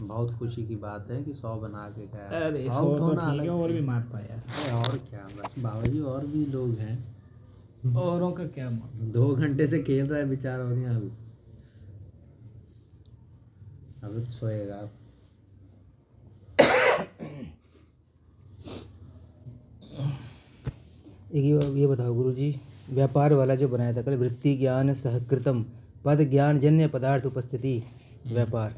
बहुत खुशी की बात है कि 100 बना के गया। अरे 100 तो ठीक है, और भी मार पाया। और क्या, बस बाबा जी और भी लोग हैं, औरों का क्या मार। 2 घंटे से खेल रहा है बेचारा, और यहाँ अब सोएगा। ये बताओ गुरुजी, व्यापार वाला जो बनाया था कल, वृत्ति ज्ञान सहकृतम पद ज्ञान जन्य पदार्थ उपस्थिति व्यापार,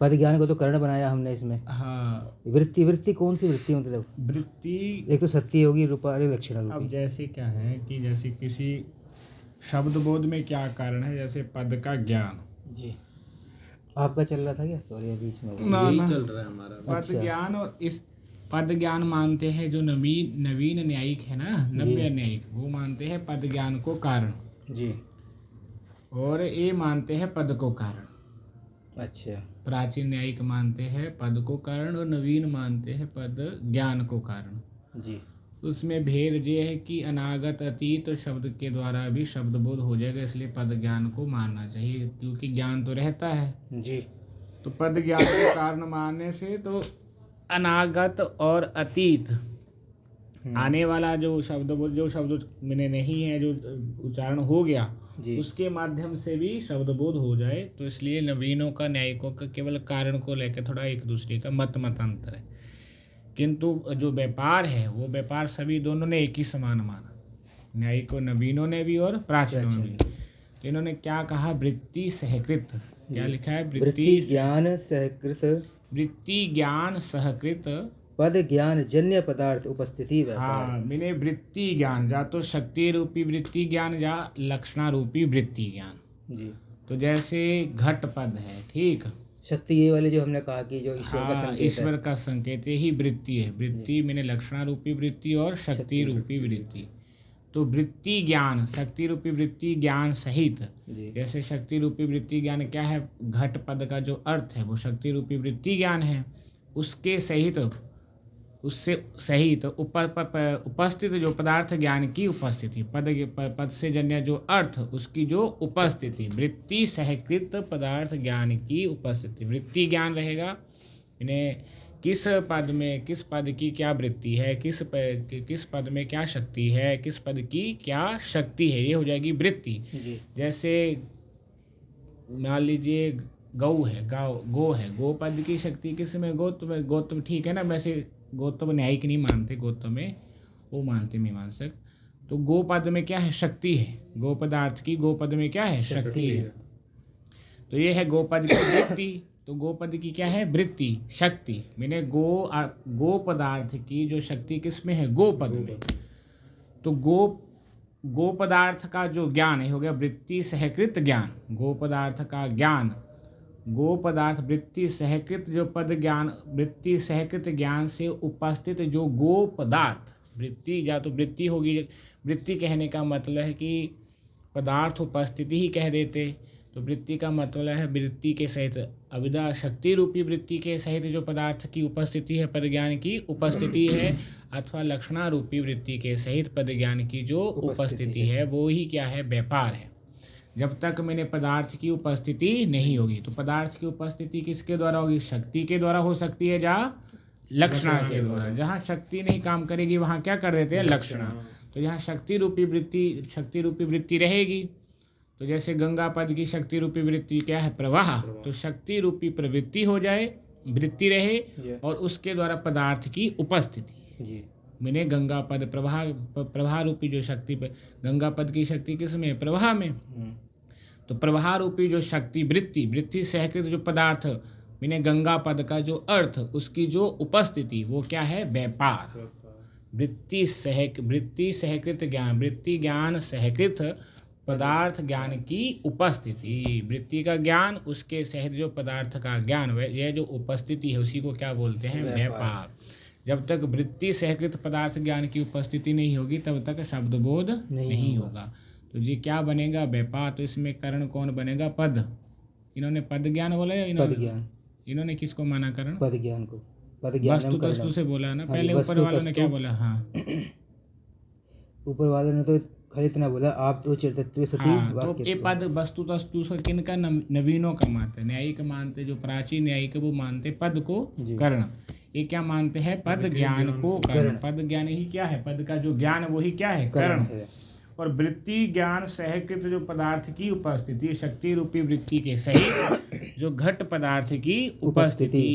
पद ज्ञान को तो कर्ण बनाया हमने इसमें। हाँ, वृत्ति कौन सी वृत्ति, मतलब वृत्ति एक तो सत्य होगी, रूपारे लक्षण अब होगी। जैसे क्या है कि जैसे किसी शब्द बोध में क्या कारण है, जैसे पद का ज्ञान जी आपका चल रहा था क्या? सॉरी बीच में यही चल रहा है हमारा। पद ज्ञान, और इस पद ज्ञान मानते हैं जो नवीन न्यायिक है ना, नव्य न्यायिक, वो मानते हैं पद ज्ञान को कारण जी, और ये मानते हैं पद को कारण। अच्छा, प्राचीन न्यायिक मानते हैं पद को कारण और नवीन मानते हैं पद ज्ञान को कारण जी। उसमें भेद ये है कि अनागत अतीत शब्द के द्वारा भी शब्द बोध हो जाएगा, इसलिए पद ज्ञान को मानना चाहिए, क्योंकि ज्ञान तो रहता है जी। तो पद ज्ञान को कारण मानने से तो अनागत और अतीत आने वाला जो शब्द मैंने नहीं है, जो उच्चारण हो गया उसके माध्यम से भी शब्द बोध हो जाए, तो इसलिए नवीनों का न्यायिकों का केवल कारण को लेकर थोड़ा एक दूसरे का मतांतर है, किंतु जो व्यापार है वो व्यापार सभी दोनों ने एक ही समान माना, न्यायिकों नवीनों ने भी और प्राचीनों ने भी। तो इन्होंने क्या कहा, वृत्ति सहकृत, क्या लिखा है, वृत्ति ज्ञान सहकृत, वृत्ति ज्ञान सहकृत पद ज्ञान जन्य पदार्थ उपस्थिति व्यापार। हाँ, मैंने वृत्ति ज्ञान, जा तो शक्ति रूपी वृत्ति ज्ञान, जा लक्षणा रूपी वृत्ति ज्ञान जी। तो जैसे घट पद है, ठीक, शक्ति ये वाले जो हमने कहा कि जो ईश्वर का संकेत है, ईश्वर का संकेत, यही वृत्ति है। वृत्ति मैंने लक्षणा रूपी वृत्ति और शक्ति रूपी वृत्ति, तो वृत्ति ज्ञान शक्ति रूपी वृत्ति ज्ञान सहित, जैसे शक्ति रूपी वृत्ति ज्ञान क्या है, घट पद का जो अर्थ है वो शक्ति रूपी वृत्ति ज्ञान है, उसके सहित, उससे सहित उपस्थित जो पदार्थ ज्ञान की उपस्थिति, पद से जन्य जो अर्थ उसकी जो उपस्थिति, वृत्ति सहकृत पदार्थ ज्ञान की उपस्थिति, वृत्ति ज्ञान रहेगा, इन्हें किस पद में किस पद की क्या वृत्ति है, किस पद में क्या शक्ति है, किस पद की क्या शक्ति है, ये हो जाएगी वृत्ति। जैसे मान लीजिए गौ है, गो है, गो पद की शक्ति किस में, गोत्व ठीक है ना, वैसे गोत्व न्यायिक नहीं मानते, गोत्व में वो मानते मीमांसक, तो गो पद में क्या है, शक्ति है, गो पदार्थ की गो पद में क्या है, शक्ति है, तो ये है गो पद की वृत्ति, तो गो पद की क्या है, वृत्ति शक्ति, मैंने गो पदार्थ की जो शक्ति किस में है, गो पद में, तो गो पदार्थ का जो ज्ञान है हो गया वृत्ति सहकृत ज्ञान, गो पदार्थ का ज्ञान, गो पदार्थ वृत्ति सहकृत जो पद ज्ञान, वृत्ति सहकृत ज्ञान से उपस्थित जो गो पदार्थ, वृत्ति या तो वृत्ति होगी, वृत्ति कहने का मतलब है कि पदार्थ उपस्थिति ही कह देते, तो वृत्ति का मतलब है वृत्ति के सहित, अविद्या शक्ति रूपी वृत्ति के सहित जो पदार्थ की उपस्थिति है, पद ज्ञान की उपस्थिति है, अथवा लक्षणा रूपी वृत्ति के सहित पद ज्ञान की जो उपस्थिति है, वो ही क्या है, व्यापार है। जब तक मैंने पदार्थ की उपस्थिति नहीं होगी, तो पदार्थ की उपस्थिति किसके द्वारा होगी, शक्ति के द्वारा हो सकती है, जहाँ लक्षणा के द्वारा, जहाँ शक्ति नहीं काम करेगी वहाँ क्या कर देते हैं, लक्षणा, तो यहाँ शक्ति रूपी वृत्ति रहेगी, तो जैसे गंगा पद की शक्ति रूपी वृत्ति क्या है, प्रवाह, तो शक्ति रूपी प्रवृत्ति हो जाए, वृत्ति रहे और उसके द्वारा पदार्थ की उपस्थिति, मैंने गंगा पद प्रवाह रूपी जो शक्ति, गंगा पद की शक्ति किस में, प्रवाह में, तो प्रवाह रूपी जो शक्ति वृत्ति सहकृत जो पदार्थ, मैंने गंगा पद का जो अर्थ उसकी जो उपस्थिति, वो क्या है, व्यापार, वृत्ति सहकृत ज्ञान, वृत्ति ज्ञान सहकृत पदार्थ ज्ञान की उपस्थिति, वृत्ति का ज्ञान उसके सहित जो पदार्थ का ज्ञान, यह जो उपस्थिति है उसी को क्या बोलते हैं, व्यापार। जब तक वृत्ति सहकृत पदार्थ ज्ञान की उपस्थिति नहीं होगी तब तक शब्द बोध नहीं होगा, तो जी क्या बनेगा, व्यापार। तो इसमें करण कौन बनेगा, पद, इन्होंने पद ज्ञान बोला, इन्होंने किसको माना करण, पद ज्ञान को, पद ज्ञान वस्तु से बोला ना, पहले ऊपर वालों ने क्या बोला, हाँ ऊपर वालों ने तो खाली इतना बोला आप तो चिरतत्व सती हाँ, तो वाक्य ये पद वस्तु तस्तु से किनका नवीनों का मानते हैं, न्यायिक मानते, जो प्राचीन न्यायिक वो मानते पद को जी। कर्ण। ये क्या मानते हैं? पद ज्ञान को कर्ण। पद ज्ञान ही क्या है? पद का जो ज्ञान वही क्या है? कर्ण है। और वृत्ति ज्ञान सहकृत जो पदार्थ की उपस्थिति, शक्ति रूपी वृत्ति के सहित जो घट पदार्थ की उपस्थिति,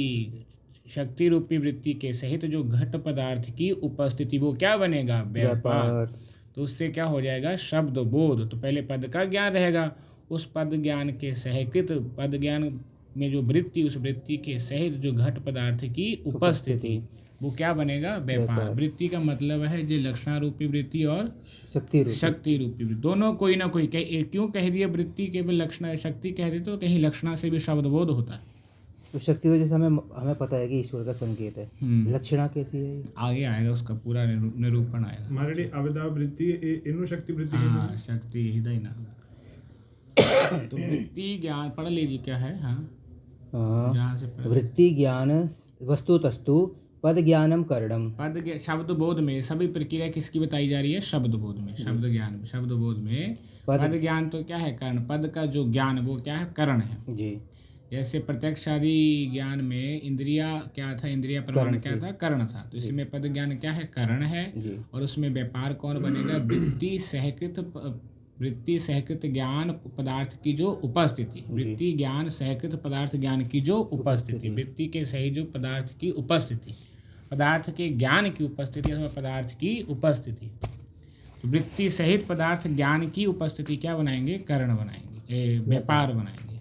शक्ति रूपी वृत्ति के सहित जो घट पदार्थ की उपस्थिति, वो क्या बनेगा? व्यापार। तो उससे क्या हो जाएगा? शब्द बोध। तो पहले पद का ज्ञान रहेगा, उस पद ज्ञान के सहकृत, पद ज्ञान में जो वृत्ति, उस वृत्ति के सहित जो घट पदार्थ की उपस्थिति, वो क्या बनेगा? व्यापार। वृत्ति का मतलब है जो लक्षणारूपी वृत्ति और शक्ति रूपी वृत्ति, दोनों कोई ना कोई। क्यों कह दिया वृत्ति केवल लक्षणा, शक्ति कह देते तो कहीं लक्षणा से भी शब्द बोध होता है। तो शक्ति तो जैसे हमें पता है कि ईश्वर का संकेत है, लक्षणा कैसी है? आगे आएगा, उसका पूरा निरूपण आएगा। हमारे अविद्या वृत्ति इनु शक्ति वृत्ति। हाँ, शक्ति हृदय ना। तो वृत्ति ज्ञान पढ़ लीजिए क्या है। हाँ, जहाँ से वृत्ति ज्ञान वस्तु तस्तु पद ज्ञानम करणम। पद शब्द बोध में सभी प्रक्रिया किसकी बताई जा रही है? शब्द बोध में, शब्द ज्ञान में, शब्द बोध में पद ज्ञान तो क्या है? कर्ण। पद का जो ज्ञान वो क्या है? कर्ण है जी। जैसे प्रत्यक्ष आदि ज्ञान में इंद्रिया क्या था? इंद्रिया प्रमाण क्या था? कर्ण था। तो इसमें पद ज्ञान क्या है? कर्ण है। और उसमें व्यापार कौन बनेगा? वृत्ति सहकृत ज्ञान पदार्थ की जो उपस्थिति, वृत्ति ज्ञान सहकृत पदार्थ ज्ञान की जो उपस्थिति, वृत्ति के सहित जो पदार्थ की उपस्थिति, पदार्थ के ज्ञान की उपस्थिति अथवा पदार्थ की उपस्थिति, तो वृत्ति सहित पदार्थ ज्ञान की उपस्थिति क्या बनाएंगे? कर्ण बनाएंगे, व्यापार बनाएंगे।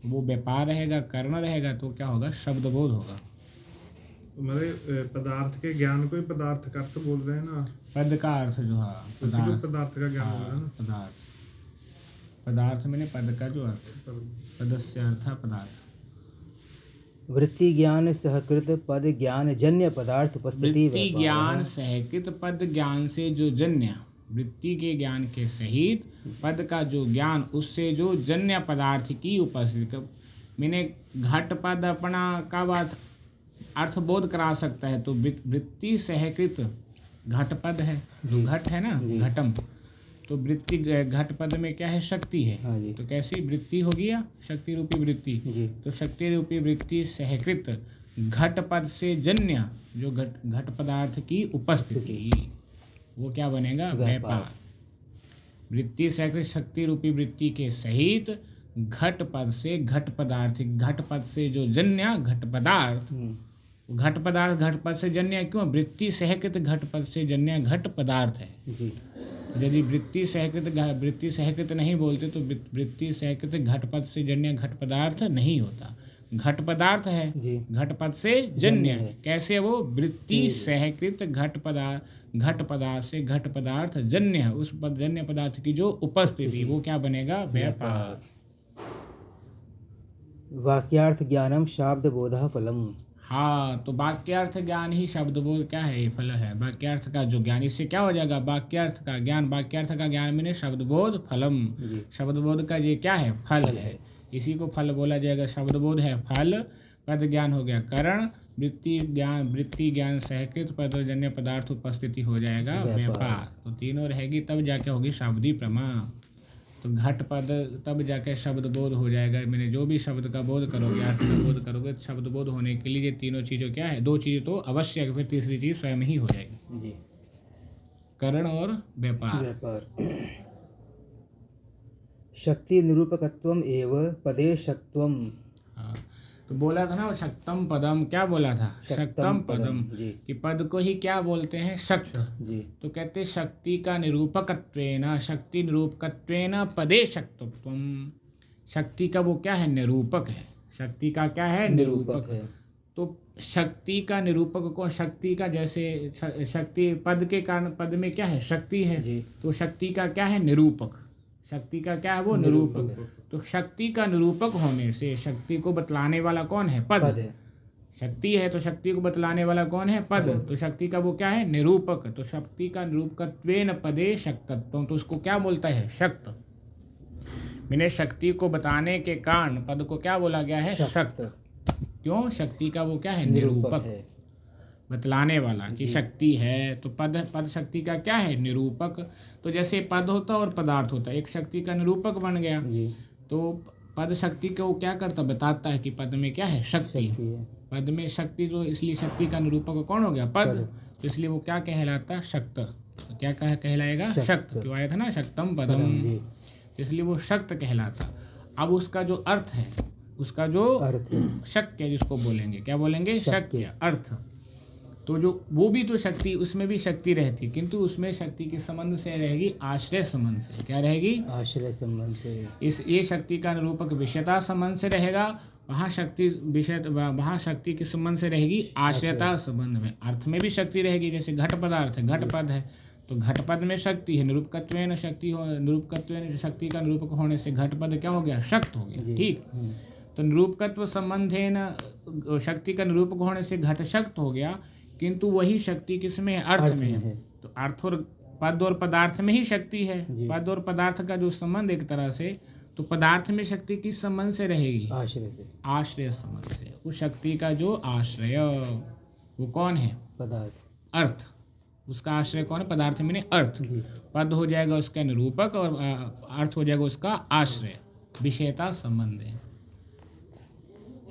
तो वो व्यापार रहेगा, कर्ण रहेगा, तो क्या होगा? शब्द बोध होगा। हमारे पदार्थ के ज्ञान को ही पदार्थ का अर्थ बोल रहे हैं ना। पद का अर्थ जो है पदार्थ का ज्ञान होगा ना। पदार्थ मैंने पद का जो अर्थ, पदस्य अर्थ पदार्थ। वृत्ति ज्ञान सहकृत पद ज्ञान जन्य पदार्थ उपस्थिति। वृत्ति ज्ञान सहकृत पद ज्ञान से जो जन्य, वृत्ति के ज्ञान के सहित पद का जो ज्ञान, उससे जो जन्य पदार्थ की उपस्थिति। मैंने घट पद अपना का बात अर्थ बोध करा सकता है। तो वृत्ति सहकृत घट पद है, जो घट है ना, घटम। तो वृत्ति घट पद में क्या है? शक्ति है। तो कैसी वृत्ति हो गया? शक्ति रूपी वृत्ति। तो शक्ति रूपी वृत्ति सहकृत घट पद से जन्य जो घट पदार्थ की उपस्थिति, वो क्या बनेगा? व्यापार। वृत्ति सहकृत शक्ति रूपी वृत्ति के सहित घट पद से घट पदार्थ, घट पद से जो जन्य घट पदार्थ, घट पदार्थ घट पद से जन्य क्यों? वृत्ति सहकृत घट पद से जन्य घट पदार्थ है जी। यदि वृत्ति सहकृत नहीं बोलते तो वृत्ति सहकृत घट पद से जन्य घट पदार्थ नहीं होता, घट पदार्थ है जी। घट पद से जन्य है। कैसे? वो वृत्ति सहकृत घट पदार्थ से घट पदार्थ जन्य है, उस जन्य पदार्थ की जो उपस्थिति, वो क्या बनेगा? व्यापार। वाक्यार्थ ज्ञानम शब्द बोधा फलम। हाँ, तो वाक्यार्थ ज्ञान ही शब्द बोध क्या है? फल है। वाक्यार्थ का जो ज्ञान, इससे क्या हो जाएगा? वाक्यार्थ का ज्ञान। वाक्यार्थ का ज्ञान मैंने शब्द बोध फलम, शब्द बोध का ये क्या है? फल है। इसी को फल बोला जाएगा। शब्द बोध है फल, पद ज्ञान हो गया करण, वृत्ति ज्ञान सहकृत पदजन्य पदार्थ उपस्थिति हो जाएगा व्यापार। तो तीनों रहेगी तब जाके होगी शाब्दी प्रमा। तो घट पद तब जाके शब्द बोध हो जाएगा। मैंने जो भी शब्द का बोध करोगे, अर्थ का बोध करोगे, शब्द बोध होने के लिए ये तीनों चीज़ों क्या है? दो चीज़ें तो अवश्य है, फिर तीसरी चीज़ स्वयं ही हो जाएगी जी। करण और व्यापार। शक्ति निरूपकत्वम एवं पदे शक्तम। हाँ, तो बोला था ना शक्तम पदम, क्या बोला था? शक्तम पदम कि पद को ही क्या बोलते हैं? शक्त जी। तो कहते शक्ति का निरूपकत्वेन, शक्ति निरूपकत्वेन पदे शक्तत्वम। शक्ति का वो क्या है? निरूपक है। शक्ति का क्या है? निरूपक है। तो शक्ति का निरूपक को, शक्ति का जैसे शक्ति पद के कारण, पद में क्या है? शक्ति है जी। तो शक्ति का क्या है? निरूपक। शक्ति का क्या है? वो निरूपक। तो शक्ति का निरूपक होने से शक्ति को बतलाने वाला कौन है? पद है। शक्ति है तो शक्ति को बतलाने वाला कौन है? पद। तो शक्ति का वो क्या है? निरूपक। तो शक्ति का निरूपकत्वेन पदे शक्तत्वम, तो उसको क्या बोलता है? शक्त। मैंने शक्ति को बताने के कारण पद को क्या बोला गया है? शक्त। क्यों? शक्ति का वो क्या है? निरूपक। बतलाने वाला कि जी। शक्ति है। तो पद शक्ति का क्या है? निरूपक। तो जैसे पद होता और पदार्थ होता, एक शक्ति का निरूपक बन गया। जी। तो पद शक्ति को क्या करता? बताता है कि पद में क्या है? शक्ति। शक्ति है। पद में शक्ति, तो इसलिए शक्ति का निरूपक कौन हो गया? पद। तो इसलिए वो क्या कहलाता? शक्त। तो क्या कहलाएगा? शक्त। शक्त। क्यों आया था ना, शक्तम पदम पदम। जी। इसलिए वो शक्त कहलाता। अब उसका जो अर्थ है, उसका जो अर्थ है। शक्य जिसको बोलेंगे, क्या बोलेंगे? शक्य। शक्य अर्थ। तो जो वो भी तो शक्ति, उसमें भी शक्ति रहती, किंतु उसमें शक्ति के संबंध से रहेगी आश्रय संबंध से। क्या रहेगी? आश्रय संबंध से। ये शक्ति का निरूपक विषयता संबंध से रहेगा, वहाँ शक्ति किस संबंध से रहेगी? आश्रयता संबंध में। अर्थ में भी शक्ति रहेगी, जैसे घट पदार्थ है, घट पद है, तो घट पद में शक्ति है। निरूपकत्वेन शक्ति का निरूपक होने से घट पद क्या हो गया? शक्त हो गया। जी। ठीक। तो निरूपकत्व संबंधेन शक्ति का निरूपक होने से घट शक्त हो गया, किंतु वही शक्ति किसमें है? अर्थ में है। तो अर्थ और पद और पदार्थ में ही शक्ति है। जी। पद और पदार्थ का जो संबंध एक तरह से, तो पदार्थ में शक्ति किस संबंध से रहेगी? आश्रय से। आश्रय संबंध से। उस शक्ति का जो आश्रय, वो कौन है? पदार्थ। अर्थ। उसका आश्रय कौन है? पदार्थ में अर्थ। जी। पद हो जाएगा उसका निरूपक और अर्थ हो जाएगा उसका आश्रय। विषयता संबंध है।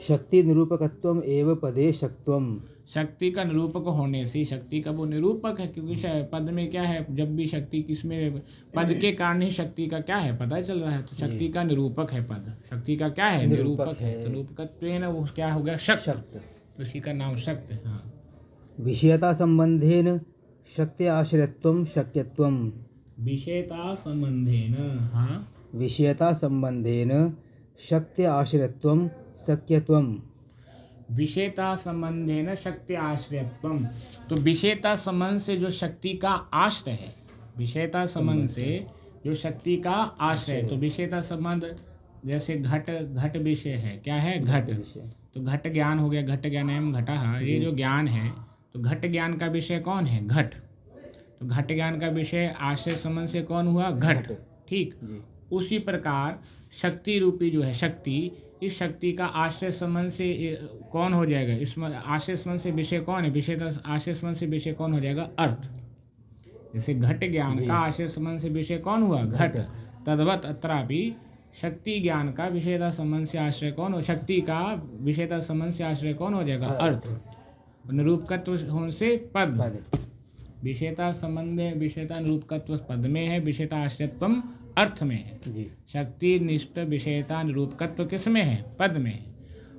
शक्ति निरूपकत्वम एव पदे शक्त्वम। शक्ति का निरूपक होने से, शक्ति का वो निरूपक है, क्योंकि पद में क्या है? जब भी शक्ति किसमें, पद के कारण ही शक्ति का क्या है पता चल रहा है। तो शक्ति का निरूपक है पद, शक्ति का क्या है? निरूपक है। तो निरूपकत्वेन वो क्या हो गया? शक्त। उसी का नाम शक्त है। हाँ। विषयता संबंधेन शक्ति आश्रयत्वम शक्यत्वम। विषयता संबंधेन। हाँ। विषयता संबंधेन शक्ति आश्रयत्वम शक्यत्वम। विषयता संबंधेन शक्ति आश्रयत्वम। तो विषयता संबंध से जो शक्ति का आश्रय है, विषयता संबंध से जो शक्ति का आश्रय है, तो विषयता संबंध जैसे घट विषय है। क्या है? घट। तो घट ज्ञान हो गया, घट ज्ञान एवं घटः, ये जो ज्ञान है, तो घट ज्ञान का विषय कौन है? घट। तो घट ज्ञान का विषय आश्रय संबंध से कौन हुआ? घट। ठीक। उसी प्रकार शक्ति रूपी जो है शक्ति, इस शक्ति का आश्रय संबंध से कौन हो जाएगा? इसमें आश्रय संबंध से विषय कौन है? विषय आश्रय संबंध से विषय कौन हो जाएगा? अर्थ। जैसे घट ज्ञान का आश्रय संबंध से विषय कौन हुआ? घट। तद्वत अत्रापि शक्ति ज्ञान का विषयता संबंध से आश्रय कौन हो? शक्ति का विषयता संबंध से आश्रय कौन हो जाएगा? अर्थ। निरूपकत्व होने से पद। विषयता संबंध, विषयता निरूपकत्व पद में है, विषयता आश्रयत्वम अर्थ में है। जी। शक्ति निष्ठ विषयता निरूपकत्व किस में है? पद में है।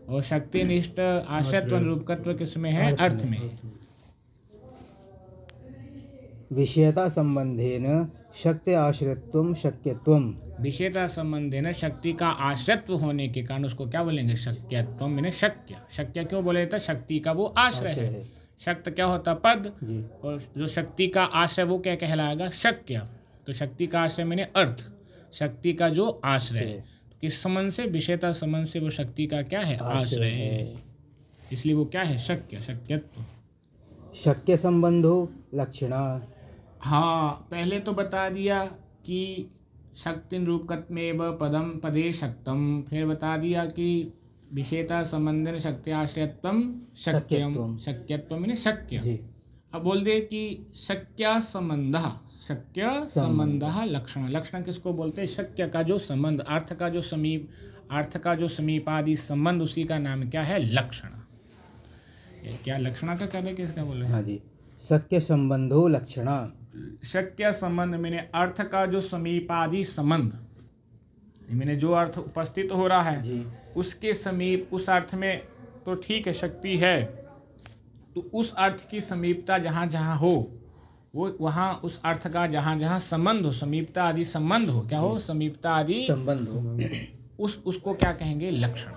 और शक्ति निष्ठ आश्रयत्व निरूपकत्व किस में है? अर्थ में है। विषयता संबंधेन शक्ति आश्रयत्वम शक्यत्वम। विषयता संबंधेन शक्ति का आश्रयत्व होने के कारण उसको क्या बोलेंगे? शक्यत्व मैंने शक्य। शक्य क्यों बोले? तो शक्ति का वो आश्रय है। शक्त क्या होता? पद। जी। और जो शक्ति का आश्रय वो क्या कहलाएगा? शक्य। तो शक्ति का आश्रय मैंने अर्थ, शक्ति का जो आश्रय है, तो किस संबंध से? विषयता संबंध से वो शक्ति का क्या है? आश्रय है। इसलिए वो क्या है? शक्य, शक्यत्व। शक्य संबंधो लक्षणा। हाँ, पहले तो बता दिया कि शक्ति निरूपकत्वेव पदम पदे शक्तम, फिर बता दिया कि विषयता संबंधेन शक्ति आश्रयत्वम शक्यम। शक्यत्व मैंने शक्य। जी। अब बोल दे कि शक्य संबंधः, शक्य संबंधः लक्षण। लक्षण किसको बोलते हैं? शक्य का जो संबंध, अर्थ का जो समीप, अर्थ का जो समीपादि संबंध, उसी का नाम क्या है? लक्षण। क्या लक्षणा का कार्य किसका बोल रहे हैं? हाँ जी। शक्य संबंधो लक्षणा। शक्य संबंध मैंने अर्थ का जो समीपादि संबंध, मैंने जो अर्थ उपस्थित हो रहा है जी। उसके समीप, उस अर्थ में तो ठीक है शक्ति है, तो उस अर्थ की समीपता जहाँ जहाँ हो, वो वहाँ उस अर्थ का जहाँ जहाँ संबंध हो, समीपता आदि संबंध हो, क्या हो? समीपता आदि संबंध हो, उसको क्या कहेंगे? लक्षण।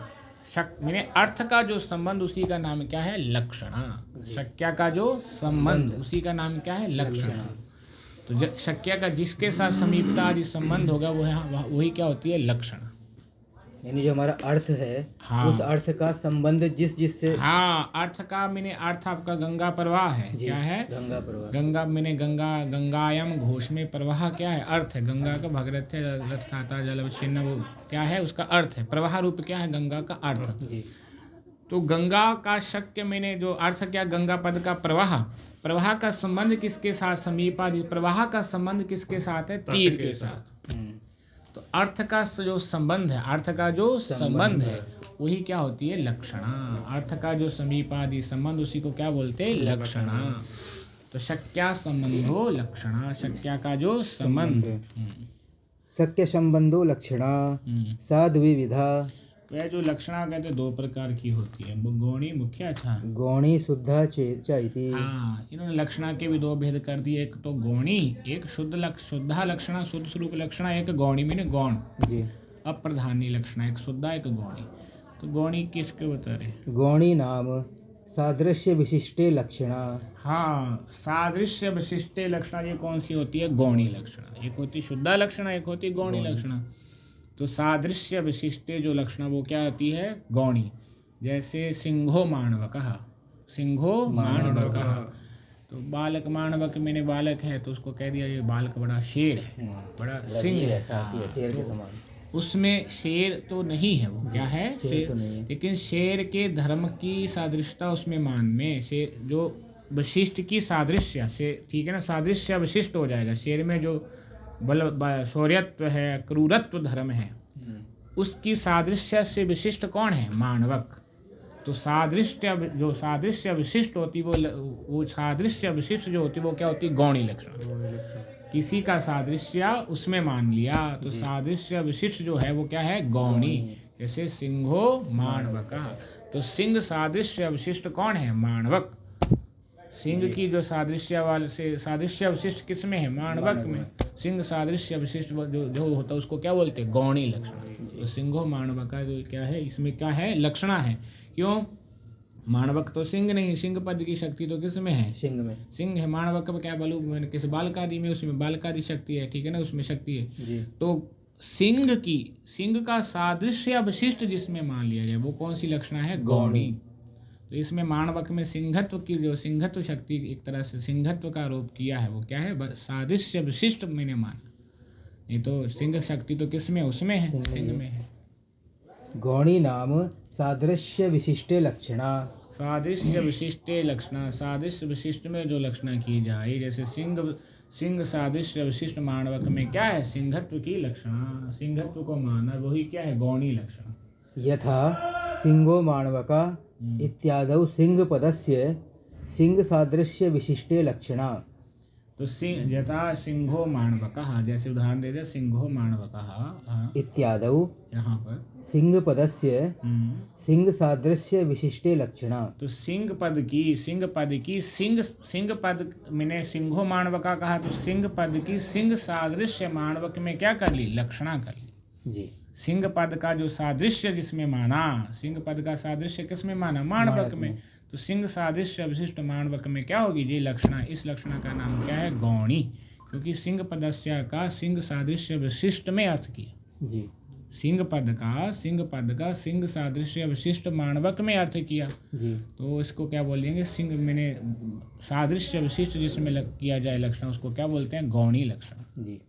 मैंने अर्थ का जो संबंध, उसी का नाम क्या है? लक्षण। शक्य का जो संबंध, उसी का नाम क्या है? लक्षण। तो शक्य का जिसके साथ समीपता आदि संबंध होगा वही क्या होती है? लक्षण। यानी जो हमारा अर्थ है, हाँ। उस अर्थ का संबंध जिससे। हाँ, अर्थ का मैंने अर्थ आपका गंगा प्रवाह है। क्या है? गंगा प्रवाह। गंगा मैंने गंगायम घोष में प्रवाह क्या है? अर्थ है। गंगा का भगरथ रथ खाता जल छिन्न, वो क्या है? उसका अर्थ है। प्रवाह रूप क्या है? गंगा का अर्थ। जी। तो गंगा का शक्य मैंने जो अर्थ क्या, गंगा पद का प्रवाह, प्रवाह का संबंध किसके साथ, समीपादि, प्रवाह का संबंध किसके साथ है, तीर के साथ। तो अर्थ का जो संबंध है, अर्थ का जो संबंध है वही क्या होती है, लक्षणा। अर्थ का जो समीपादि संबंध उसी को क्या बोलते हैं, लक्षणा। तो शक्या संबंधो लक्षणा, शक्या का जो संबंध। शक्य संबंधो लक्षणा सा द्विविधा। तो यह जो लक्षणा कहते हैं दो प्रकार की होती है, गौणी मुख्य। अच्छा, गौणी शुद्धा चैति। हाँ, इन्होंने लक्षणा के भी दो भेद कर दिए, एक तो गौणी, एक शुद्धा लक्षणा, शुद्ध स्वरूप लक्षणा, एक गौणी मैंने गौण, जी, अप्रधानी लक्षणा, एक शुद्धा एक गौणी। तो गौणी किसके बता रहे, गौणी नाम सादृश्य विशिष्टे लक्षणा। हाँ, सादृश्य विशिष्टे लक्षणा, ये कौन सी होती है, गौणी लक्षणा। एक होती शुद्धा लक्षणा, एक होती गौणी लक्षणा। तो सादृश्य विशिष्टे जो लक्षणा वो क्या होती है, गौणी। जैसे सिंहो माणवकः, सिंहो माणवकः, तो बालक माणवक मैंने बालक है, तो उसको कह दिया ये बालक बड़ा शेर है, बड़ा सिंह है, शेर के समान। उसमें शेर तो नहीं है, वो क्या है, शेर तो नहीं है। लेकिन शेर के धर्म की सादृश्यता उसमें मान में, शेर जो विशिष्ट की सादृश्य से, ठीक है ना, सादृश्य विशिष्ट हो जाएगा। शेर में जो शौर्यत्व है, क्रूरत्व धर्म है, उसकी सादृश्य से विशिष्ट कौन है, मानवक। तो सादृश्य जो सादृश्य विशिष्ट होती वो सादृश्य विशिष्ट जो होती वो क्या होती, गौणी लक्षण। किसी का सादृश्य उसमें मान लिया, तो सादृश्य विशिष्ट जो है वो क्या है, गौणी। जैसे सिंहो माणवकः, तो सिंह सादृश्य विशिष्ट कौन है, माणवक। सिंह की जो सादृश्य वाले से सादृश्य विशिष्ट किस में है, माणवक में। सिंह सादृश्य विशिष्ट जो होता है उसको क्या बोलते हैं, गौणी लक्षण। तो सिंहो माणवक का जो क्या है, इसमें क्या है, लक्षणा है। क्यों, माणवक तो सिंह नहीं, सिंह पद की शक्ति तो किस में है, सिंह में। सिंह है, माणवक क्या बलु मैंने किस बालकादि में, उसमें बालकादि शक्ति है, ठीक है ना, उसमें शक्ति है जी। तो सिंह का सादृश्य विशिष्ट जिसमें मान लिया जाए वो कौन सी लक्षणा है, गौणी। तो इसमें माणवक में सिंहत्व की जो सिंहत्व शक्ति, एक तरह से सिंहत्व का आरोप किया है, वो क्या है, सादृश्य विशिष्ट मैंने माना। नहीं तो सिंह शक्ति तो किस में, उसमें है, सिंह में है। गौणी नाम सादृश्य विशिष्टे लक्षणा। सादृश्य विशिष्टे लक्षणा, सादृश्य विशिष्ट में जो लक्षणा की जाए, जैसे सिंह सादृश्य विशिष्ट माणवक में क्या है, सिंहत्व की लक्षणा, सिंहत्व को माना, वही क्या है, गौणी लक्षण। यथा सिंहो माणवका इत्यादौ सिंह पदस्य सिंह सादृश्य विशिष्टे लक्षणा। तो सिंह यथा सिंहो माणवकः, जैसे उदाहरण दे दे, सिंहो माणवकः इत्यादौ यहाँ पर सिंह पदस्य सिंह सादृश्य विशिष्टे लक्षणा। तो सिंह पद की सिंह पद मैंने सिंहो माणवका कहा, तो सिंह पद की सिंह सादृश्य माणवक में क्या कर ली, लक्षणा कर ली जी। सिंह पद का जो सादृश्य जिसमें माना, सिंह पद का सादृश्य किसमें माना, माणवक में। तो सिंह सादृश्य विशिष्ट माणवक में क्या होगी, ये लक्षणा। इस लक्षणा का नाम क्या है, गौणी, क्योंकि सिंह पदस्य का सिंह सादृश्य विशिष्ट में अर्थ किया जी। सिंह पद का सिंह सादृश्य विशिष्ट माणवक में अर्थ किया जी। तो इसको क्या बोलेंगे, सिंह मैंने सादृश्य विशिष्ट जिसमें किया जाए लक्षण, उसको क्या बोलते हैं, गौणी लक्षण। जी।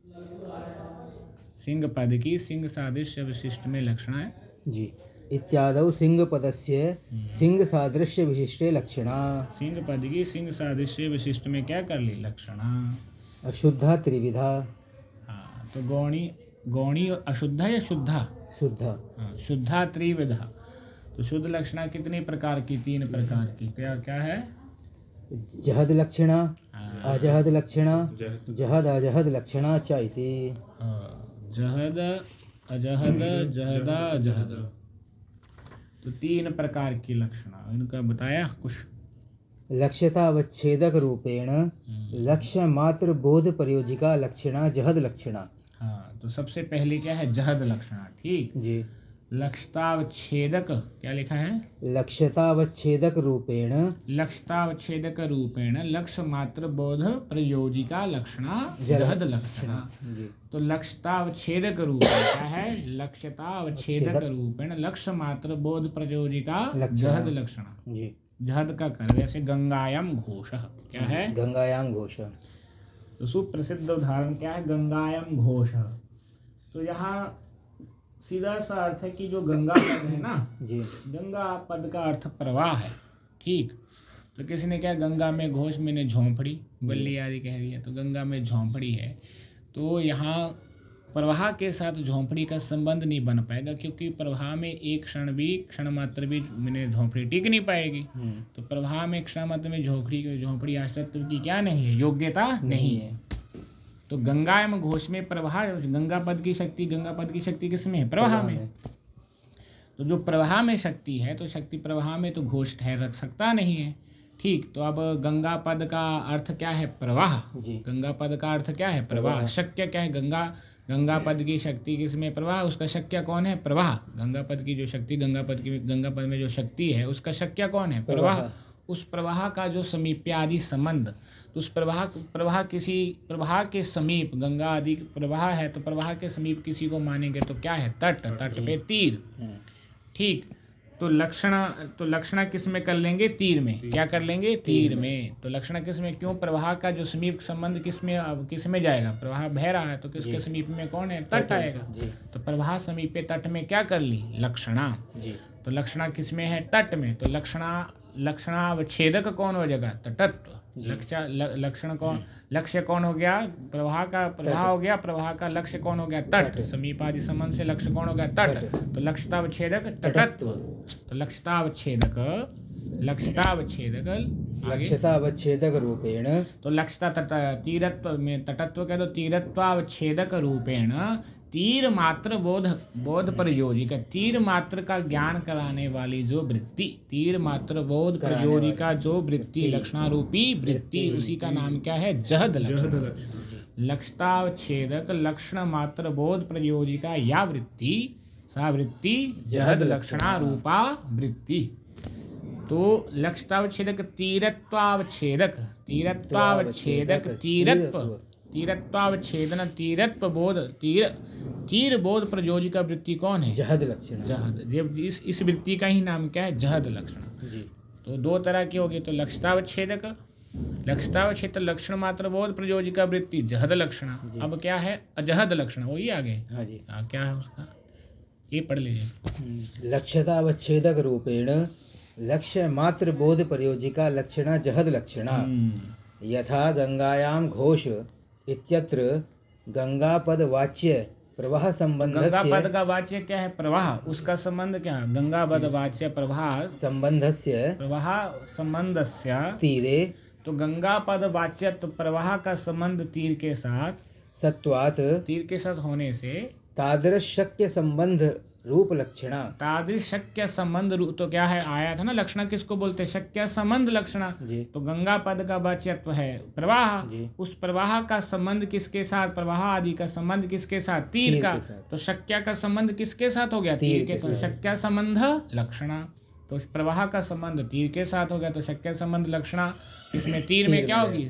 सिंह पद की सिंह सादृश्य विशिष्ट में लक्षण है जी। इत्यादौ सिंह पदस्य सिंह सादृश्य विशिष्टे लक्षणा। सिंह पद की सिंह सादृश्य विशिष्ट में क्या कर ली, लक्षणा। अशुद्धा त्रिविधा। हाँ, तो गौणी अशुद्धा या शुद्धा, शुद्धा। हाँ, शुद्धा त्रिविधा। तो शुद्ध लक्षणा कितनी प्रकार की, 3 प्रकार की। क्या क्या है, जहद लक्षणा, हाँ, अजहद लक्षणा, जहद अजहद लक्षणा च इति। जहद अजहद जहदा अजहद, तो 3 प्रकार की लक्षणा, इनका बताया कुछ। लक्ष्यतावच्छेदक रूपेण लक्ष्य मात्र बोध प्रयोजिका लक्षणा जहद लक्षणा। हाँ, तो सबसे पहले क्या है, जहद लक्षणा, ठीक। जी। लक्ष्यतावच्छेदक क्या लिखा है, लक्ष्यतावच्छेदक रूपेण लक्ष्यतावच्छेदक रूपेण लक्ष्य मात्र बोध प्रयोजिका लक्षणा जहद लक्षणा। जी। तो लक्ष्यतावच्छेदक रूप क्या है, लक्ष्यतावच्छेदक रूपेण लक्ष्य मात्र बोध प्रयोजिका जहद लक्षणा। जी। जहद का कर, जैसे गंगायाम घोष, क्या है, गंगायाम घोष। तो सुप्रसिद्ध उदाहरण क्या है, गंगायाम घोष। तो यहाँ सीधा सा अर्थ है कि जो गंगा पद है ना, जी गंगा पद का अर्थ प्रवाह है। ठीक, तो किसी ने क्या, गंगा में घोष मैंने झोंपड़ी, बल्ली आदि कह रही है, तो गंगा में झोंपड़ी है, तो यहाँ प्रवाह के साथ झोंपड़ी का संबंध नहीं बन पाएगा, क्योंकि प्रवाह में एक क्षण मात्र भी मैंने झोंपड़ी टिक नहीं पाएगी। तो प्रवाह में क्षण मात्र में झोंपड़ी आश्रित्व की क्या नहीं है, योग्यता नहीं है। तो गंगा एवं घोष में प्रवाह, गंगा पद की शक्ति किसमें है, प्रवाह में। तो जो प्रवाह में शक्ति है, तो शक्ति प्रवाह में, तो घोष ठहर रख सकता नहीं है। ठीक, तो अब गंगा पद का अर्थ क्या है, प्रवाह। गंगा पद का अर्थ क्या है, प्रवाह। शक्य क्या है, गंगा पद की शक्ति किसमें, प्रवाह, उसका शक्य कौन है, प्रवाह। गंगा पद की जो शक्ति, गंगा पद में जो शक्ति है, उसका शक्य कौन है, प्रवाह। उस प्रवाह का जो समीप्यादि संबंध, तो उस प्रवाह के समीप, गंगा आदि प्रवाह है, तो प्रवाह के समीप किसी को मानेंगे तो क्या है, तट पे तीर। ठीक, तो लक्षणा किस में कर लेंगे, तीर में। क्या कर लेंगे, तीर में। तो लक्षणा किस में, क्यों, प्रवाह का जो समीप संबंध किस में जाएगा, प्रवाह बह रहा है, तो किसके समीप में कौन है, तट आएगा। तो प्रवाह समीपे तट में क्या कर ली, लक्षणा। तो लक्षणा किस में है, तट में। तो लक्षणावच्छेदक कौन हो जाएगा, तटत्व। लक्षण कौन, लक्ष्य कौन हो गया, प्रवाह हो गया, प्रवाह का लक्ष्य कौन हो गया, तट। समीपादि संबंध से लक्ष्य कौन हो गया, तट। तो लक्षतावच्छेदक तटत्व। तो लक्षतावच्छेदक रूपेण, तो लक्षता तीरत्व में, तटत्व कह दो, तीरत्वावच्छेदक रूपेण, तीर मात्र बोध प्रयोजिका, तीर मात्र का ज्ञान कराने वाली जो वृत्ति, तीर मात्र बोध प्रयोजिका जो वृत्ति, लक्षणारूपी वृत्ति, उसी का नाम क्या है, जहद लक्षण। लक्षतावच्छेदक लक्षण मात्र बोध प्रयोजिका या वृत्ति, सा वृत्ति जहद लक्षणारूपा वृत्ति। तो लक्षतावच्छेदक तीरत्वावच्छेदक, तीरत्वावच्छेदन, तीरत्व बोध, तीर बोध प्रयोजिका वृत्ति कौन है, जहद लक्षण। जब इस वृत्ति का ही नाम क्या है, जहद लक्षण। तो दो तरह की होगी, तो लक्षतावच्छेदक लक्षण मात्र बोध प्रयोजिका वृत्ति जहद लक्षण। अब क्या है, अजहद लक्षण, वही आगे। हाँ जी, क्या है उसका, ये पढ़ लीजिए। लक्ष्यतावच्छेदक रूपेण लक्ष्य मात्र बोध प्रयोजिका लक्षणा जहद लक्षणा। यथा गंगायां घोष इत्यत्र गंगापद वाच्य प्रवाह संबंधस्य, गंगा पद का वाच्य क्या है, प्रवाह, उसका संबंध क्या है, गंगा पद वाच्य प्रवाह संबंधस्य तीरे, तो गंगा पद वाच्य तो प्रवाह का संबंध तीर के साथ, सत्वात्, तीर के साथ होने से, तादृश शक्य संबंध रूप लक्षणा, तादृश शक्य संबंध रूप, तो क्या है, आया था ना, लक्षणा किसको बोलते हैं, शक्य संबंध लक्षणा। तो गंगा पद का वाच्यत्व है प्रवाह, उस प्रवाह का संबंध किसके साथ, प्रवाह आदि का संबंध किसके साथ, तीर का। तो शक्य का संबंध किसके साथ हो गया, तीर के। तो शक्य संबंध लक्षणा, तो प्रवाह का संबंध तीर के साथ हो गया, तो शक्य संबंध लक्षणा। इसमें तीर में क्या होगी,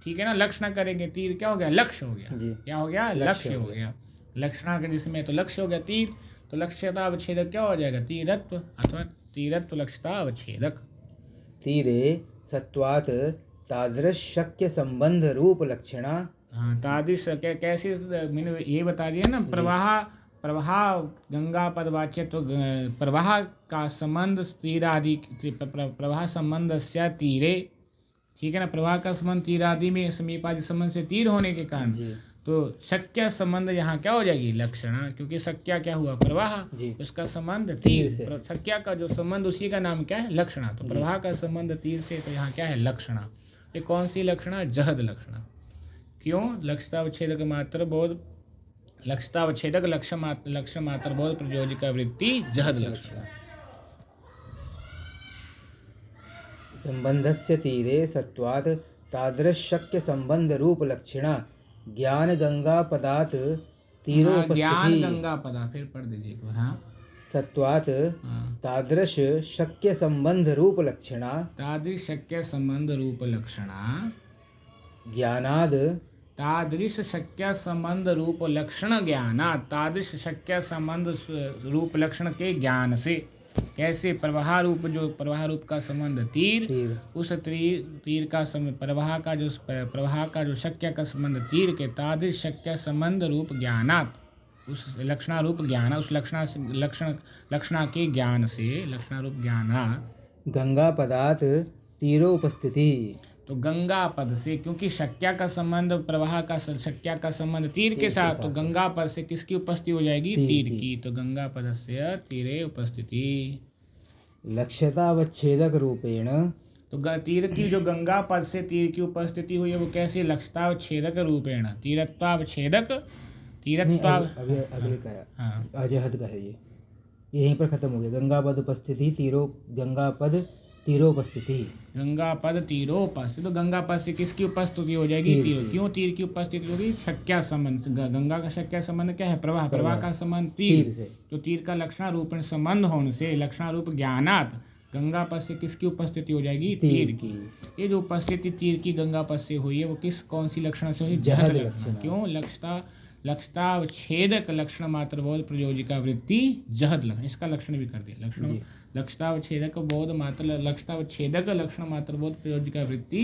ठीक है ना, लक्षणा करेंगे, तीर क्या हो गया, लक्ष्य हो गया। क्या हो गया, लक्ष्य हो गया। लक्षणा के जिसमें तो लक्ष्य हो गया तीर, तो लक्ष्यता अवच्छेदक क्या हो जाएगा, तीरत्व, अथवा तीरत्व लक्ष्यता अवच्छेदक। तीरे सत्वात् तादृश शक्य संबंध रूप लक्षणा। हाँ, तादृश कैसे, मैंने ये बता दिया ना, प्रवाह गंगा पदवाच्य, तो प्रवाह का संबंध तीर आदि, प्रवाह संबंध से तीरे, ठीक है ना, प्रवाह का संबंध तीर आदि में समीपादि संबंध से तीर होने के कारण, तो शक्य संबंध यहाँ क्या हो जाएगी, लक्षणा, क्योंकि शक्या क्या हुआ, प्रवाह, उसका संबंध तीर से, शक्या का जो संबंध उसी का नाम क्या है, लक्षणा। तो प्रवाह का संबंध तीर से, तो यहाँ क्या है, लक्षणा। ये कौन सी लक्षणा, जहद लक्षणा। क्यों, लक्षतावच्छेदक मात्र बोध, लक्षतावच्छेदक लक्ष्य मात्र बोध प्रयोजिका वृत्ति जहद लक्षणा। संबंधस्य तीरे सत्वात् तादृश शक्य संबंध रूप लक्षणा ज्ञान गंगा पदात् तीरोपस्थिति। ज्ञान गंगा पदा, फिर पढ़ दीजिए एक बार। हाँ, सत्वात् तादृश शक्य संबंध रूप लक्षणा, तादृश शक्य संबंध रूप लक्षणा, ज्ञानाद, तादृश शक्य संबंध रूप लक्षण ज्ञानात्, तादृश शक्य संबंध रूप लक्षण के ज्ञान से। कैसे, प्रवाह रूप, जो प्रवाह रूप का संबंध तीर, उस तीर का प्रवाह का जो शक्य का संबंध तीर के, तादृश शक्य संबंध रूप ज्ञानात्, उस लक्षणारूप ज्ञान, उस लक्षणा के ज्ञान से, लक्षणारूप ज्ञानात् गंगा पदार्थ तीरो उपस्थिति। तो गंगा पद से, क्योंकि शक्या का संबंध, प्रवाह का शक्या का संबंध तीर के साथ, तो गंगा पद से किसकी उपस्थिति हो जाएगी? तीर की। तो गंगा पद से तीरे उपस्थिति। लक्ष्यतावच्छेदक रूपेण। तो तीर की जो गंगा पद से तीर की उपस्थिति हुई है वो कैसे? लक्षतावच्छेदक रूपेण, तीरत्वावच्छेदक, तीरत्वाव, अगले का हाँ, अजहद का है ये, यहीं पर खत्म हो गया। गंगा पद उपस्थिति तीरो, गंगा पद तीरोपस्थिति। गंगा पद तीरोपस्थिति। तो गंगा पद से किसकी उपस्थिति हो जाएगी? तीर। क्यों तीर की उपस्थिति होगी? शक्या संबंध, गंगा का शक्या संबंध क्या है? प्रवाह। प्रवाह का संबंध तीर से। तो तीर का लक्षणारूपण संबंध होने से लक्षणारूप ज्ञानात् गंगा पद से किसकी उपस्थिति हो जाएगी? तीर की। ये जो उपस्थिति तीर की गंगा पद से हुई है वो कौन सी लक्षण से हुई? जहद लक्षण। क्यों? लक्षतावच्छेदक लक्षण मात्र बोध प्रयोजिका वृत्ति जहद लक्षण। इसका लक्षण भी कर दिया। लक्षण लक्षतावच्छेदक बोध मात्र, लक्षतावच्छेदक लक्षण मात्र बोध प्रयोजिका वृत्ति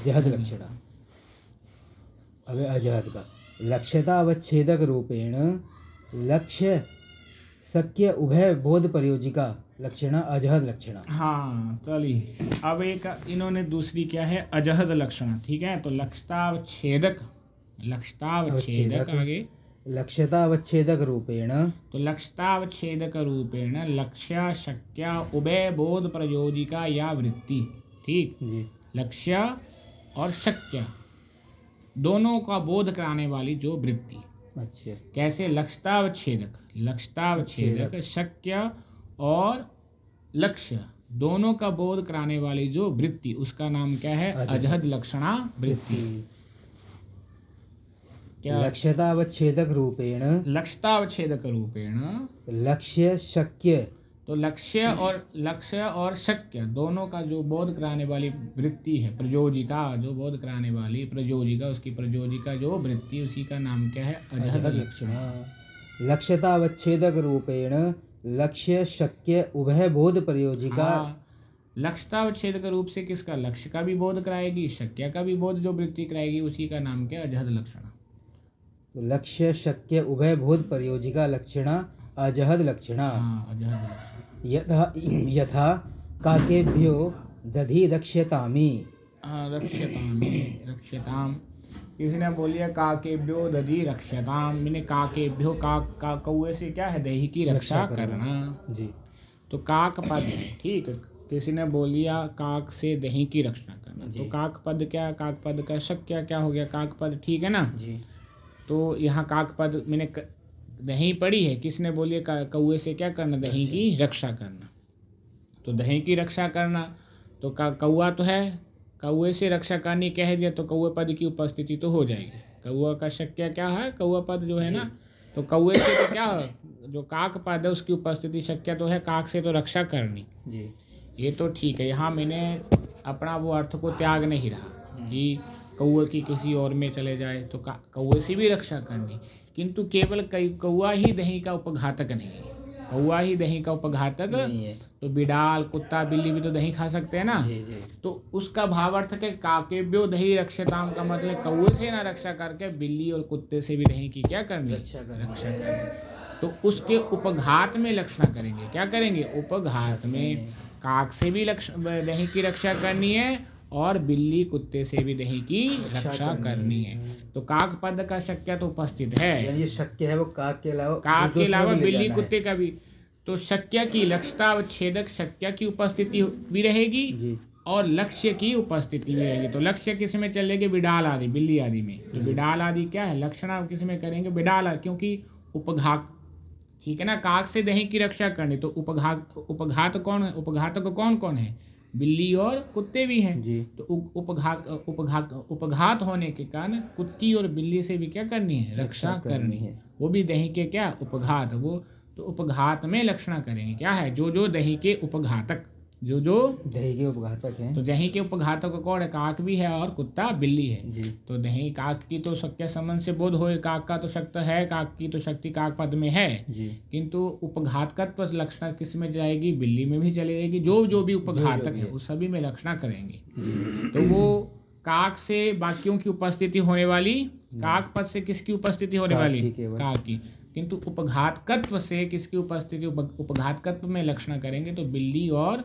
जहद लक्षण। अब अजहद का लक्ष्यतावच्छेदक रूपेण लक्ष्य शक्य उभय बोध प्रयोजिका लक्षण अजहद लक्षण। हाँ चलिए, अब एक इन्होंने दूसरी क्या है? अजहद लक्षण। ठीक है, तो लक्षतावच्छेदक आगे लक्ष्यतावच्छेदक रूपेण। तो लक्षतावच्छेदक रूपेण लक्ष्य शक्या उभय बोध प्रयोजिका या वृत्ति। ठीक जी। लक्ष्य और शक्य दोनों का बोध कराने वाली जो वृत्ति। अच्छा। कैसे? लक्षतावच्छेदक शक्य और लक्ष्य दोनों का बोध कराने वाली जो वृत्ति, उसका नाम क्या है? अजहद लक्षणा वृत्ति। क्या? लक्ष्यतावच्छेदक रूपेण। लक्षतावच्छेदक रूपेण लक्ष्य शक्य। तो लक्ष्य और शक्य दोनों का जो बोध कराने वाली वृत्ति है, प्रयोजिका, जो बोध कराने वाली प्रयोजिका, उसकी प्रयोजिका जो वृत्ति, उसी का नाम क्या है? अजहद लक्षण। लक्ष्यतावच्छेदक रूपेण लक्ष्य शक्य उभय बोध प्रयोजिका। लक्षतावच्छेदक रूप से किसका? लक्ष्य का भी बोध कराएगी, शक्य का भी बोध जो वृत्ति कराएगी, उसी का नाम क्या? अजहद लक्षण। तो लक्ष्य शक्य उभय बोध प्रयोजिका लक्षणा अजहद लक्षणा। अजहद लक्षण। यथा काकेभ्यो दधि रक्ष्यतामि। रक्ष्यताम किसी ने बोलिए काकेभ्यो दधि रक्ष्यताम, मैंने काकेभ्यो, का कौए से क्या है? दही की रक्षा करना जी। तो काक पद है। ठीक, किसी ने बोलिया काक से दही की रक्षा करना, तो काक पद क्या? काक पद का शक्य क्या हो गया? काक पद। ठीक है ना जी। तो यहाँ काक पद मैंने दही पड़ी है, किसने बोलिए कौए से क्या करना? दही की रक्षा करना। तो दही की रक्षा करना तो कौआ तो है, कौए से रक्षा करनी कह दिया तो कौए पद की उपस्थिति तो हो जाएगी। कौआ का शक्य क्या है? कौआ पद जो है ना, तो कौए से तो क्या जो काक पद है उसकी उपस्थिति शक्य तो है, काक से तो रक्षा करनी जी। ये तो ठीक है। यहाँ मैंने अपना वो अर्थ को त्याग नहीं रहा कि कौए की किसी और में चले जाए तो कौए से भी रक्षा करनी, किंतु केवल कौआ ही दही का उपघातक नहीं है। कौआ ही दही का उपघातक नहीं है, तो बिडाल, कुत्ता, बिल्ली भी तो दही खा सकते हैं ना। जी जी। तो उसका भावार्थ है काकेभ्यो दही रक्षताम का मतलब कौए से ना रक्षा करके बिल्ली और कुत्ते से भी दही की क्या करनी? रक्षा करनी। तो उसके उपघात में लक्षणा करेंगे। क्या करेंगे? उपघात में काक से भी दही की रक्षा करनी है और बिल्ली कुत्ते से भी दही की रक्षा करनी है। तो काक पद का शक्य तो उपस्थित है, यानी ये शक्य है वो काक के अलावा बिल्ली कुत्ते का भी। तो शक्य की लक्षतावच्छेदक शक्य की उपस्थिति भी रहेगी जी। और लक्ष्य की उपस्थिति भी रहेगी। तो लक्ष्य किस में चलेगी? बिडाल आदि, बिल्ली आदि में। तो बिडाल आदि क्या है? लक्षणा किस में करेंगे? बिडाल आदि, क्योंकि उपघात। ठीक है ना, काक से दही की रक्षा करनी तो उपघात कौन है? उपघातक कौन कौन है? बिल्ली और कुत्ते भी हैं जी। तो उपघात होने के कारण कुत्ती और बिल्ली से भी क्या करनी है? रक्षा करनी है। वो भी दही के क्या? उपघात। वो तो उपघात में लक्षणा करेंगे। क्या है? जो दही के उपघातक, जो दही के उपघातक हैं। तो दही के उपघातक कौन है? काक भी है और कुत्ता बिल्ली है जी। तो दही काक की तो शक्य संबंध से बोध हो, काक का तो शक्ति है, काक की तो शक्ति काक पद में है जी। किंतु उपघातकत्व लक्षणा किस में जाएगी? बिल्ली में भी चलेगी। जो भी उपघातक है उस सभी में लक्षणा करेंगे। तो वो काक से बाकियों की उपस्थिति होने वाली, काक पद से किसकी उपस्थिति होने वाली? काक की। किंतु उपघातकत्व से किसकी उपस्थिति, उपघातकत्व में लक्षणा करेंगे तो बिल्ली और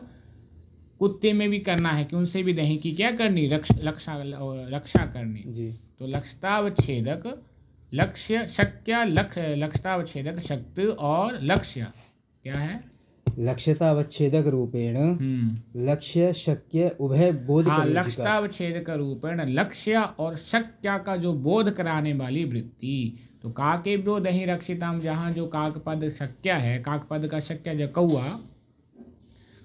कुत्ते में भी करना है कि उनसे भी दही की क्या करनी, रक्षा करनी। जी तो लक्षतावच्छेदक लक्ष्य शक्य लक्षतावच्छेदक शक्ति और लक्ष्य क्या है, लक्ष्यतावच्छेदक रूपेण लक्ष्य शक्य उभय बोध हाँ, प्रयोजिका। लक्षतावच्छेदक रूपेण लक्ष्य और शक्य का जो बोध कराने वाली वृत्ति। तो काके दो दही रक्षिताम, जहाँ जो काक पद शक्य है, काक पद का शक्य जो कौआ,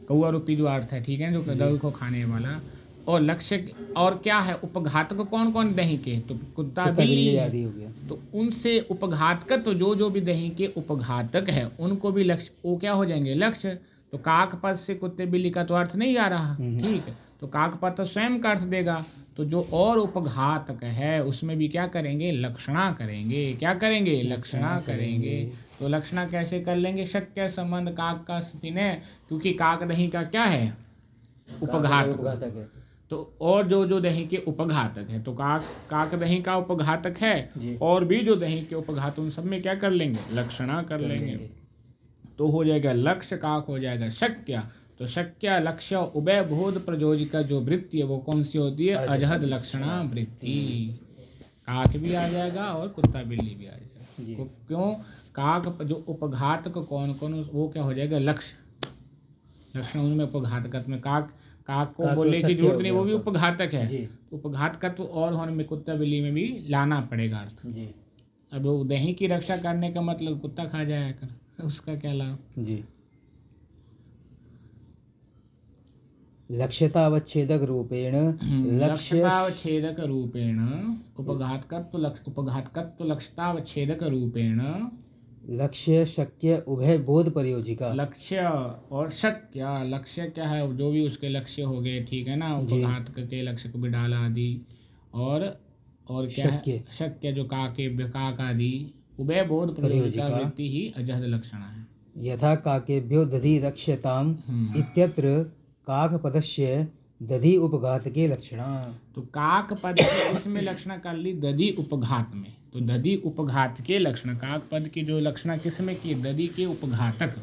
कौआ रूपी जो अर्थ है, ठीक है, जो दही को खाने वाला, और लक्ष्य और क्या है, उपघातक कौन कौन दही के, तो कुत्ता बिल्ली आदि है। हो गया। तो उनसे उपघातक, तो जो भी दही के उपघातक है उनको भी लक्ष्य, वो क्या हो जाएंगे, लक्ष्य। तो काक पद से कुत्ते बिल्ली का तो अर्थ नहीं आ रहा, ठीक है, तो काक पद तो स्वयं का अर्थ देगा। तो जो और उपघातक है उसमें भी क्या करेंगे, लक्षणा करेंगे। क्या करेंगे, लक्षणा करेंगे। तो लक्षणा कैसे कर लेंगे, शक्य संबंध काक का स्थिने, क्योंकि काक दही का क्या है, उपघातक है। तो और जो दही के उपघातक है, तो काक दही का उपघातक है, और भी जो दही के उपघातक, उन सब में क्या कर लेंगे, लक्षणा कर लेंगे। तो हो जाएगा लक्ष्य, काक हो जाएगा शक्य। तो शक्य लक्ष्य उभय बोध प्रयोजिका जो वृत्ति है वो कौन सी होती है, अजहद लक्षणा वृत्ति। काक भी आ जाएगा और कुत्ता बिल्ली भी आ जाएगा। क्यों, काक जो उपघातक कौन कौन, वो क्या हो जाएगा, लक्ष्य। लक्षण उनमें उपघातक में काक को बोलने की जरूरत नहीं, वो भी उपघातक है। उपघातकत्व और होने में कुत्ता बिल्ली में भी लाना पड़ेगा अर्थ। अब वो दही की रक्षा करने का मतलब कुत्ता खा जाया कर, उसका क्या लाभ। जी लक्ष्यतावच्छेदक रूपेण लक्ष्यतावच्छेदक रूपेण उपघातकत्व लक्ष्यतावच्छेदक रूपेण लक्ष्य शक्य उभय बोध प्रयोजिका। लक्ष्य और शक्य, लक्ष्य क्या है, जो भी उसके लक्ष्य हो गए, ठीक है ना, उपघातक के लक्ष्य को भी डाला आदि, और क्या है, शक्य जो काक आदि, उभय बोध प्रयोजिका वृत्ति ही अजहद लक्षणा है। यथा काकेभ्यो दधि रक्ष्यताम इत्यत्र काक पदस्य दधि उपघात के लक्षणा। तो काक पद की इसमें लक्षणा कर ली, दधि उपघात में। तो दधि उपघात के लक्षण, काक पद की जो लक्षणा किसमें की, दधि के उपघातक।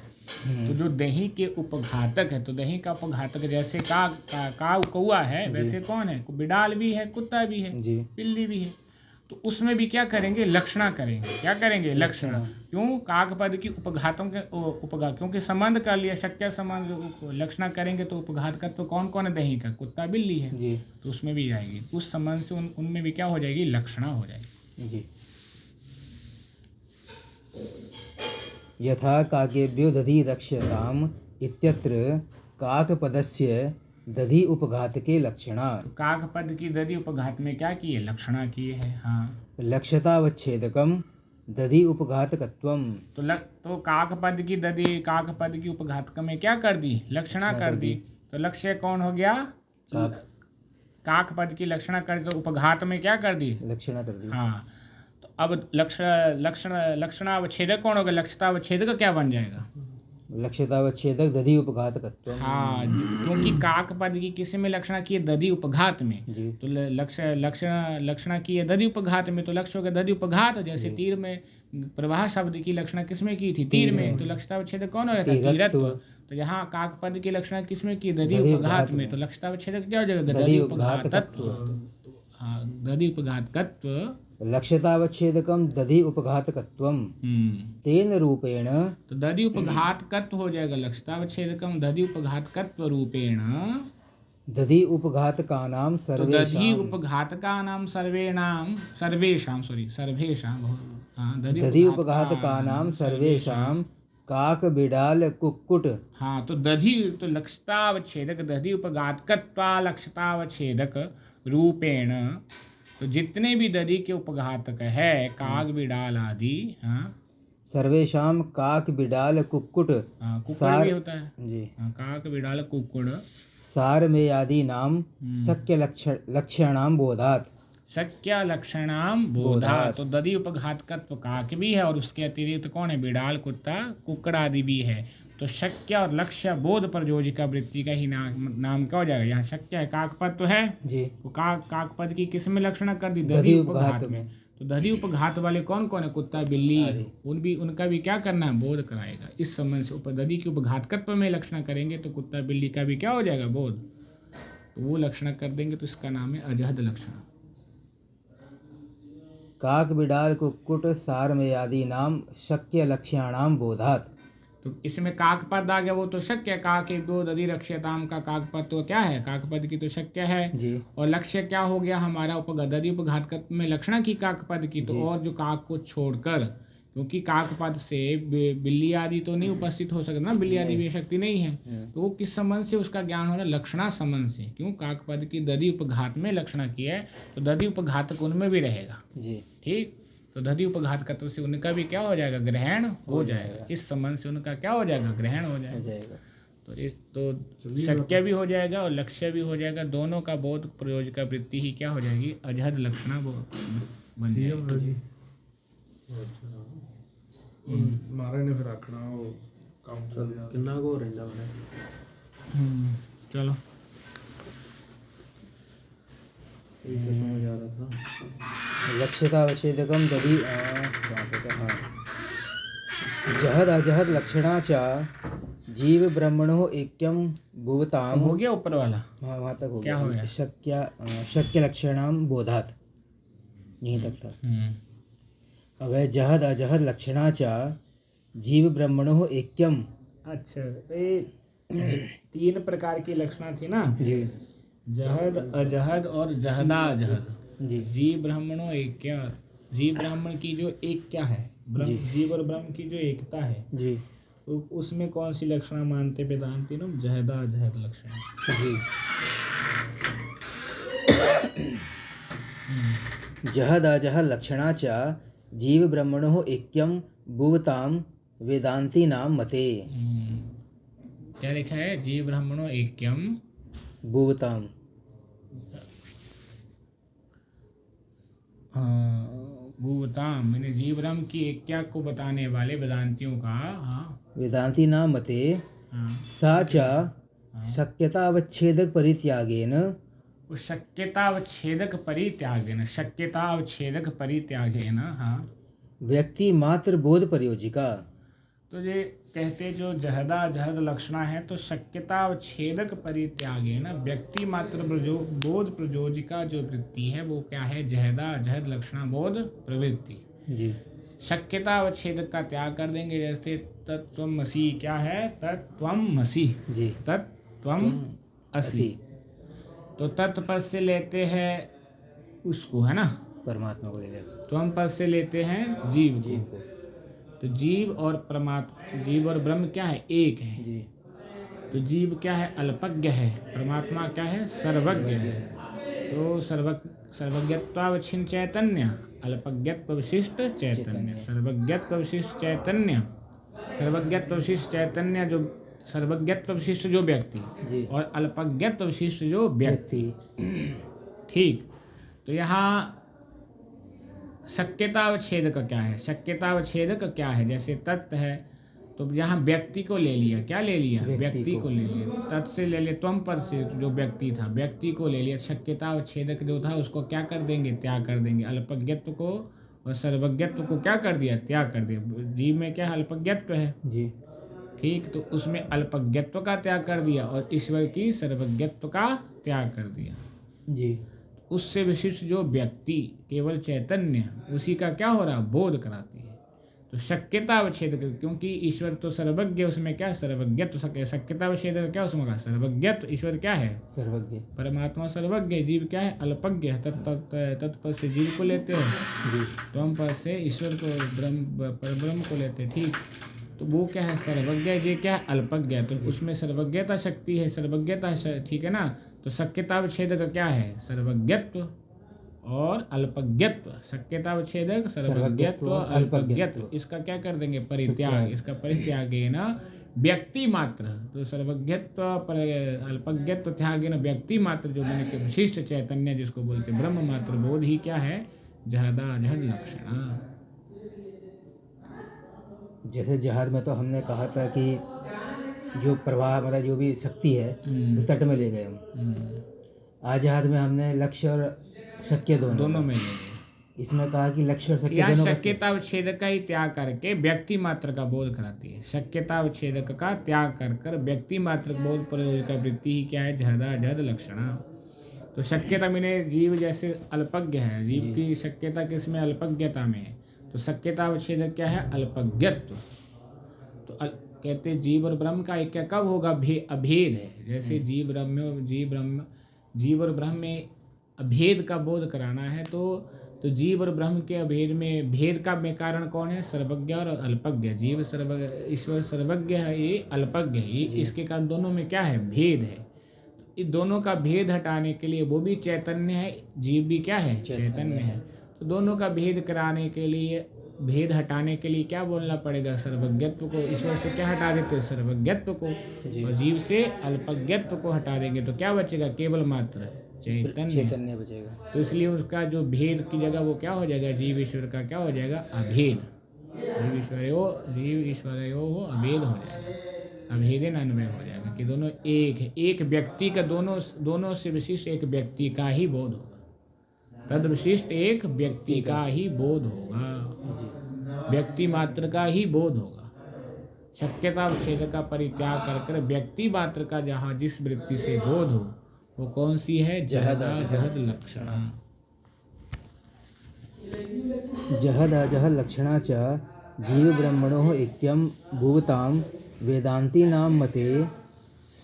तो जो दही के उपघातक है, तो दही का उपघातक जैसे कौआ है, वैसे कौन है, बिडाल भी है, कुत्ता भी है, बिल्ली भी है। तो उसमें भी क्या करेंगे, लक्षणा करेंगे। क्या करेंगे, लक्षणा। क्यों, काक पद की उपघातों के उपघात, क्योंकि संबंध कर लिया, शक्य संबंध, लक्षणा करेंगे तो उपघातकत्व तो कौन कौन है, दही का, कुत्ता बिल्ली है, तो उसमें भी जाएगी, उस संबंध से उनमें भी क्या हो जाएगी, लक्षणा हो जाएगी। जी यथा काकेभ्यो दधि रक्ष्यताम इत्यत्र काक पदस्य दधि उपघात के लक्षणा। काक पद की दधि उपघात में क्या किए, लक्षणा किए है। हाँ, लक्ष्यतावच्छेदकम दधि उपघातकत्वम। तो काक पद की दधि, काक पद की उपघातक में क्या कर दी, लक्षणा कर दी। तो लक्ष्य कौन हो गया, काक पद की लक्षणा कर दी, तो उपघात में क्या कर दी, लक्षणा कर दी। हाँ, तो अब लक्षणावच्छेदक कौन होगा, लक्षतावच्छेदक क्या बन जाएगा, लक्ष्यतावच्छेदक दधि उपघातकत्व। हाँ, क्योंकि काक पद की किस में लक्षणा की है, दधि उपघात में। तो लक्षणा की है दधि उपघात में, तो लक्ष्य हो गया दधि उपघात। जैसे तीर में प्रवाह शब्द की लक्षणा किस में की थी, तीर में, तो लक्षतावच्छेदक कौन हो जाता है, तीरत्व। तो यहाँ काक पद की लक्षणा किस में की, दधि उपघात में, तो लक्षतावच्छेदक क्या हो जाएगा, दधि उपघातत्व। हाँ, दधि उपघातकत्व। लक्ष्यतावच्छेदकम दधि उपघातकत्वम तेन रूपेण। तो दधि उपघातकत्व हो जाएगा, लक्षतावच्छेदकम दधि उपघातकत्व रूपेण दधि उपघातकानां सर्वेषां। तो दधि उपघातकानां सर्वेषां दधि उपघातकानां सर्वेषां काक बिडाल कुक्कुट। हाँ, तो दधि, तो लक्षतावच्छेदक दधि उपघातकत्वा लक्षतावच्छेदक रूपेण, तो जितने भी दधि के उपघातक है, काक बिडाल आदि, हाँ, सर्वेषां काक बिडाल कुक्कुट। कुक्कुट भी होता है जी, काक बिडाल कुक्कुट सारमेयादि नाम शक्य लक्ष्याणाम बोधात। शक्य लक्षणाम बोधात। तो दधि उपघातकत्व काक भी है, और उसके अतिरिक्त कौन है, बिडाल, कुत्ता, कुक्कड़ आदि भी है। तो शक्य और लक्ष्य बोध प्रयोजिका वृत्ति का ही नाम क्या हो जाएगा, यहाँ शक्य है, काक पद तो है जी, वो काक पद की किस में लक्षणा कर दी, दधि उपघात में। तो दधि उपघात वाले कौन कौन है? कुत्ता, बिल्ली, आदि। उनका भी क्या करना है? बोध कराएगा। इस संबंध से दधि के उपघातकत्व में लक्षणा करेंगे तो कुत्ता बिल्ली का भी क्या हो जाएगा? बोध। तो वो लक्षणा कर देंगे तो इसका नाम है अजहद लक्षण। काक बिडाल कुक्कुट सारमेय आदि नाम शक्य लक्ष्याणाम बोधात। तो इसमें काक पद आ गया, वो तो शक्य है। काक एक दो दधि रक्ष्यताम का काक पद तो क्या है? काक पद की तो शक्य है। जी। और लक्ष्य क्या हो गया हमारा? दधि उपघातकत्व में लक्षणा की काक पद की। तो जी। और जो काक को छोड़कर, क्योंकि काक पद से बिल्ली आदि तो नहीं उपस्थित हो सकता ना, बिल्ली आदि भी शक्ति नहीं है। तो वो किस संबंध से उसका ज्ञान हो रहा है? लक्षणा संबंध से। क्यों? काक पद की दधि उपघात में लक्षणा की है तो दधि उपघातक उनमें भी रहेगा। जी। ठीक। तो दधि उपघातकत्व से उनका भी क्या हो जाएगा? ग्रहण हो जाएगा। इस संबंध से उनका क्या हो जाएगा? ग्रहण हो जाएगा। तो शक्य भी हो जाएगा और लक्ष्य भी हो जाएगा। दोनों का बोध प्रयोजक वृत्ति ही क्या हो जाएगी? अजहद लक्षणा बन जाएगी। मारे ने फिर आखना वो काम चल जाए। कितना को रहता मैंने चलो समझ आ रहा था। लक्ष्यतावच्छेदकम दधि हाँ। जहद अजहद लक्षणा च जीव ब्रह्मणो ऐक्यम भुवताम। हो गया ऊपर वाला। हाँ वहाँ तक हो क्या गया। हो गया? शक्य लक्षणाम बोधात, यहीं तक था। अब है जहद अजहद लक्षणा च जीव ब्रह्मणो ऐक्यम। अच्छा, तीन प्रकार की लक्षणा थी ना? जी। जहद, अजहद और जहदा अजहद। जी। जीव ब्राह्मणों ऐक्य। जीव ब्राह्मण की जो एक क्या है? जी। जीव और ब्रह्म की जो एकता है, जी। तो उसमें कौन सी लक्षणा मानते वेदांती लोग? जहदा अजहद लक्षणा। जी। जहद अजहद लक्षणा च जीव ब्रह्मणो ऐक्यम भुवताम वेदांती नाम मते। क्या लिखा है? जीव ब्राह्मणों ऐक्यम भुवताम। भुवताम मैंने जीव ब्रह्म की ऐक्या को बताने वाले वेदांतियों का। हाँ। वेदांती नाम मते सा च शक्यतावच्छेदक परित्यागेन। शक्यतावच्छेदक परित्यागेन। शक्यतावच्छेदक परित्यागेन। हाँ। व्यक्ति मात्र बोध प्रयोजिका। तो ये कहते जो जहदा जहद लक्षणा है तो शक्यतावच्छेदक परित्यागेन व्यक्ति मात्र बोध प्रयोजिका जो वृत्ति है वो क्या है? जहदा जहद लक्षणा बोध प्रवृत्ति। जी। शक्यतावच्छेदक का त्याग कर देंगे। जैसे तत्त्वमसि क्या है? तत्त्वमसि। जी। तत्त्वमसि। तो तत्पद से लेते हैं उसको, है ना? परमात्मा को ले लेते। त्वम पद से लेते हैं जीव को। तो जीव और परमात्मा, जीव और ब्रह्म क्या है? एक है। जी। तो जीव क्या है? अल्पज्ञ है। परमात्मा क्या है? सर्वज्ञ है। तो सर्वज्ञत्वावच्छिन्न चैतन्य, अल्पज्ञत्व विशिष्ट चैतन्य। सर्वज्ञत्व विशिष्ट चैतन्य, सर्वज्ञत्व विशिष्ट चैतन्य जो सर्वज्ञत्व विशिष्ट जो व्यक्ति और अल्पज्ञत्व विशिष्ट जो व्यक्ति। ठीक। तो यहाँ शक्यतावच्छेदक क्या है? शक्यतावच्छेदक क्या है? जैसे तत्व है तो यहाँ व्यक्ति को ले लिया। क्या ले लिया? व्यक्ति को ले लिया। तत् से ले लिया, त्वम पद से जो व्यक्ति था व्यक्ति को ले लिया। शक्यतावच्छेदक जो था उसको क्या कर देंगे? त्याग कर देंगे। अल्पज्ञत्व को और सर्वज्ञत्व को क्या कर दिया? त्याग कर दिया। जीव में क्या है? अल्पज्ञत्व है। जी। ठीक। तो उसमें अल्पज्ञत्व का त्याग कर दिया और ईश्वर की सर्वज्ञत्व का त्याग कर दिया। जी। उससे विशिष्ट जो व्यक्ति केवल चैतन्य, उसी का क्या हो रहा? बोध कराती है। तो शक्यतावच्छेदक, क्योंकि ईश्वर तो सर्वज्ञ, उसमें क्या? सर्वज्ञत्व। शक्यतावच्छेदक क्या? उसमें का सर्वज्ञत्व। ईश्वर क्या है? सर्वज्ञ। परमात्मा सर्वज्ञ। जीव क्या है? अल्पज्ञ। तत्पद से जीव को लेते हैं। जी। त्वम पद से ईश्वर को, परब्रह्म को लेते हैं। ठीक। तो वो क्या है? सर्वज्ञ। ये क्या है? अल्पज्ञ। तो उसमें सर्वज्ञता शक्ति है, सर्वज्ञता। ठीक है ना? तो शक्यतावच्छेदक क्या है? सर्वज्ञत्व और अल्पज्ञत्व। शक्यतावच्छेदक सर्वज्ञत्व अल्पज्ञत्व। इसका क्या कर देंगे? परित्याग। इसका परित्यागेन व्यक्ति मात्र। तो सर्वज्ञत्व अल्पज्ञत्व त्यागेन व्यक्ति मात्र जो मैंने के विशिष्ट चैतन्य जिसको बोलते ब्रह्म मात्र बोध ही क्या है? जहदा जहद लक्षण। जैसे जहाज में तो हमने कहा था कि जो प्रवाह मतलब जो भी शक्ति है वो तट में ले गए हम। आज जहाज में हमने लक्ष्य और शक्य दोनों में ले गए। इसमें कहा कि लक्ष्य और शक्य यहाँ दोनों का शक्यतावच्छेदक का ही त्याग करके व्यक्ति मात्र का बोध कराती है। शक्यतावच्छेदक का त्याग कर कर व्यक्ति मात्र बोध प्रयोजक का वृत्ति ही क्या है, जहदा जहद लक्षणा। तो शक्यता में जीव जैसे अल्पज्ञ है, जीव की शक्यता किसमें, अल्पज्ञता में है। तो शक्यतावच्छेदक क्या है, अल्पज्ञत्व। तो कहते हैं जीव और ब्रह्म का एक कब होगा, अभेद है। जैसे जीव और ब्रह्म में अभेद का बोध कराना है, तो जीव और ब्रह्म के अभेद में भेद का में कारण कौन है, सर्वज्ञ और अल्पज्ञ। जीव ईश्वर सर्वज्ञ है, ये अल्पज्ञ है, ये इसके कारण दोनों में क्या है, भेद है। तो इन दोनों का भेद हटाने के लिए, वो भी चैतन्य है, जीव भी क्या है, चैतन्य है। तो दोनों का भेद कराने के लिए, भेद हटाने के लिए क्या बोलना पड़ेगा, सर्वज्ञत्व को। ईश्वर से क्या हटा देते हैं, सर्वज्ञत्व को, और जीव से अल्पज्ञत्व को हटा देंगे तो क्या बचेगा, केवल मात्र चैतन्य बचेगा। तो इसलिए उसका जो भेद की जगह वो क्या हो जाएगा, जीव ईश्वर का क्या हो जाएगा, अभेद। जीव ईश्वरयो हो अभेद हो जाएगा, अभेदन अन्वय हो जाएगा कि दोनों एक है। एक व्यक्ति का, दोनों से विशिष्ट एक व्यक्ति का ही बोध होगा, तद विशिष्ट एक व्यक्ति का ही बोध होगा, व्यक्ति मात्र का ही बोध होगा। शक्यता विच्छेद का परित्याग कर कर व्यक्ति मात्र का जहाँ जिस वृत्ति से बोध हो, वो कौन सी है, जहदा जहद लक्षणा। जहद अजहद लक्षणा च जीव ब्रह्मणो इत्यम भूवताम वेदांतीनां मते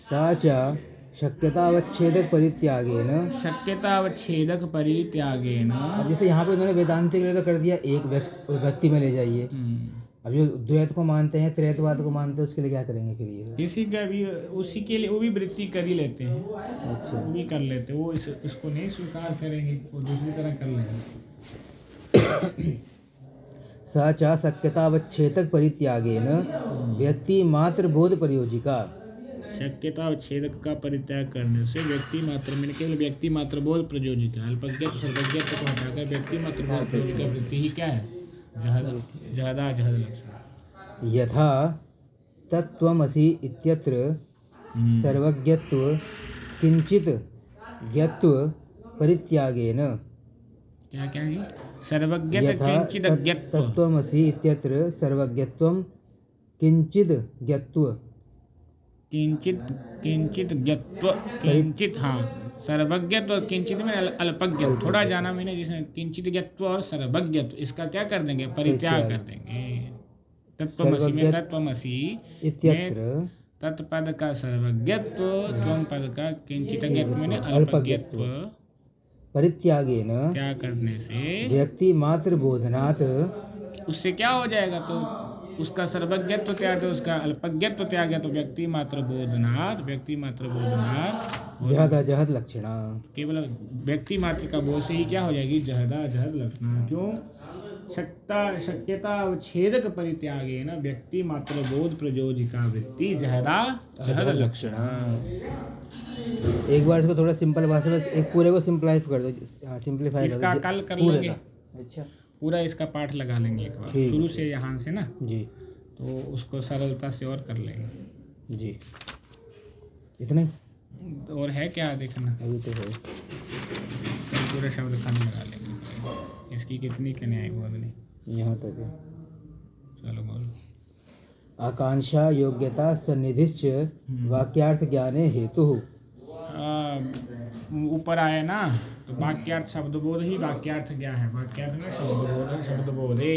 सा च शक्यतावच्छेदक परित्यागेन। शक्यतावच्छेदक परित्यागेन। अब जैसे यहाँ पे उन्होंने वेदांति के लिए तो कर दिया, एक व्यक्ति में ले जाइए। अब जो द्वैत को मानते हैं, त्रैतवाद को मानते हैं, उसके लिए क्या करेंगे फिर ये? किसी का भी उसी के लिए वो भी वृत्ति कर ही लेते हैं। अच्छा, वो भी कर लेते हैं, वो इसको नहीं स्वीकार करेंगे, वो दूसरी तरह कर लेंगे। सा च शक्यतावच्छेदक परित्यागेन व्यक्ति मात्र बोध प्रयोजिका। शक्यतावच्छेदक का परित्याग करने से व्यक्ति मात्र में केवल व्यक्ति मात्र बोध प्रयोजिका, अल्पज्ञत्व सर्वज्ञत्व को हटाकर व्यक्ति मात्र बोध प्रयोजिका वृत्ति ही क्या है, जहदा जहद लक्षण। यथा तत्त्वमसि इत्यत्र सर्वज्ञत्व किंचित ज्ञत्व परित्यागेन। क्या जी, सर्वज्ञत्व किंचित ज्ञत्व। तत्त्वमसि इत्यत्र सर्वज्ञत्वं किंचित ज्ञत्व। किंचित ज्ञत्व, किंचित, हाँ, सर्वज्ञत्व और किंचित में अल्पज्ञत्व थोड़ा जाना मैंने, जिसमें किंचित ज्ञत्व और सर्वज्ञत्व, इसका क्या कर देंगे, परित्याग कर देंगे। तत्त्वमसि में तत्त्वमसि इत्यत्र तत्पद का सर्वज्ञत्व, त्वं पद का किंचित ज्ञत्व में अल्पज्ञत्व परित्यागेन, त्याग करने से व्यक्ति मात्र बोधनात्, उससे क्या हो जाएगा, तो उसका सर्वज्ञत्व त्याग, उसका अल्पज्ञत्व त्याग है, तो व्यक्ति मात्र बोधनात् जहदा जहद लक्षणा। केवल व्यक्ति मात्र का बोध से ही क्या हो जाएगी, जहदा जहद लक्षणा। क्यों, शक्यता अवच्छेदक परित्यागे न व्यक्ति मात्र बोध प्रयोजिका वृत्ति जहदा जहद लक्षणा। एक बार इसको थोड़ा सिंपल भाषा में एक पूरे को सिंप्लीफाई कर दो, सिंप्लीफाई इसका कल कर लेंगे। अच्छा, पूरा इसका पाठ लगा लेंगे एक बार शुरू से यहाँ से ना जी, तो उसको सरलता से और कर लेंगे जी। इतना और है क्या देखना, अभी तो है, पूरा शब्द खंड लगा लेंगे। इसकी कितनी के न्याय बोधनी, यहाँ तक है। चलो बोलो। आकांक्षा योग्यता सन्निधिश्च वाक्यार्थ ज्ञाने हेतु। ऊपर आया ना, तो वाक्यार्थ शब्द बोध ही वाक्यार्थ क्या है, वाक्यार्थ में शब्द बोधे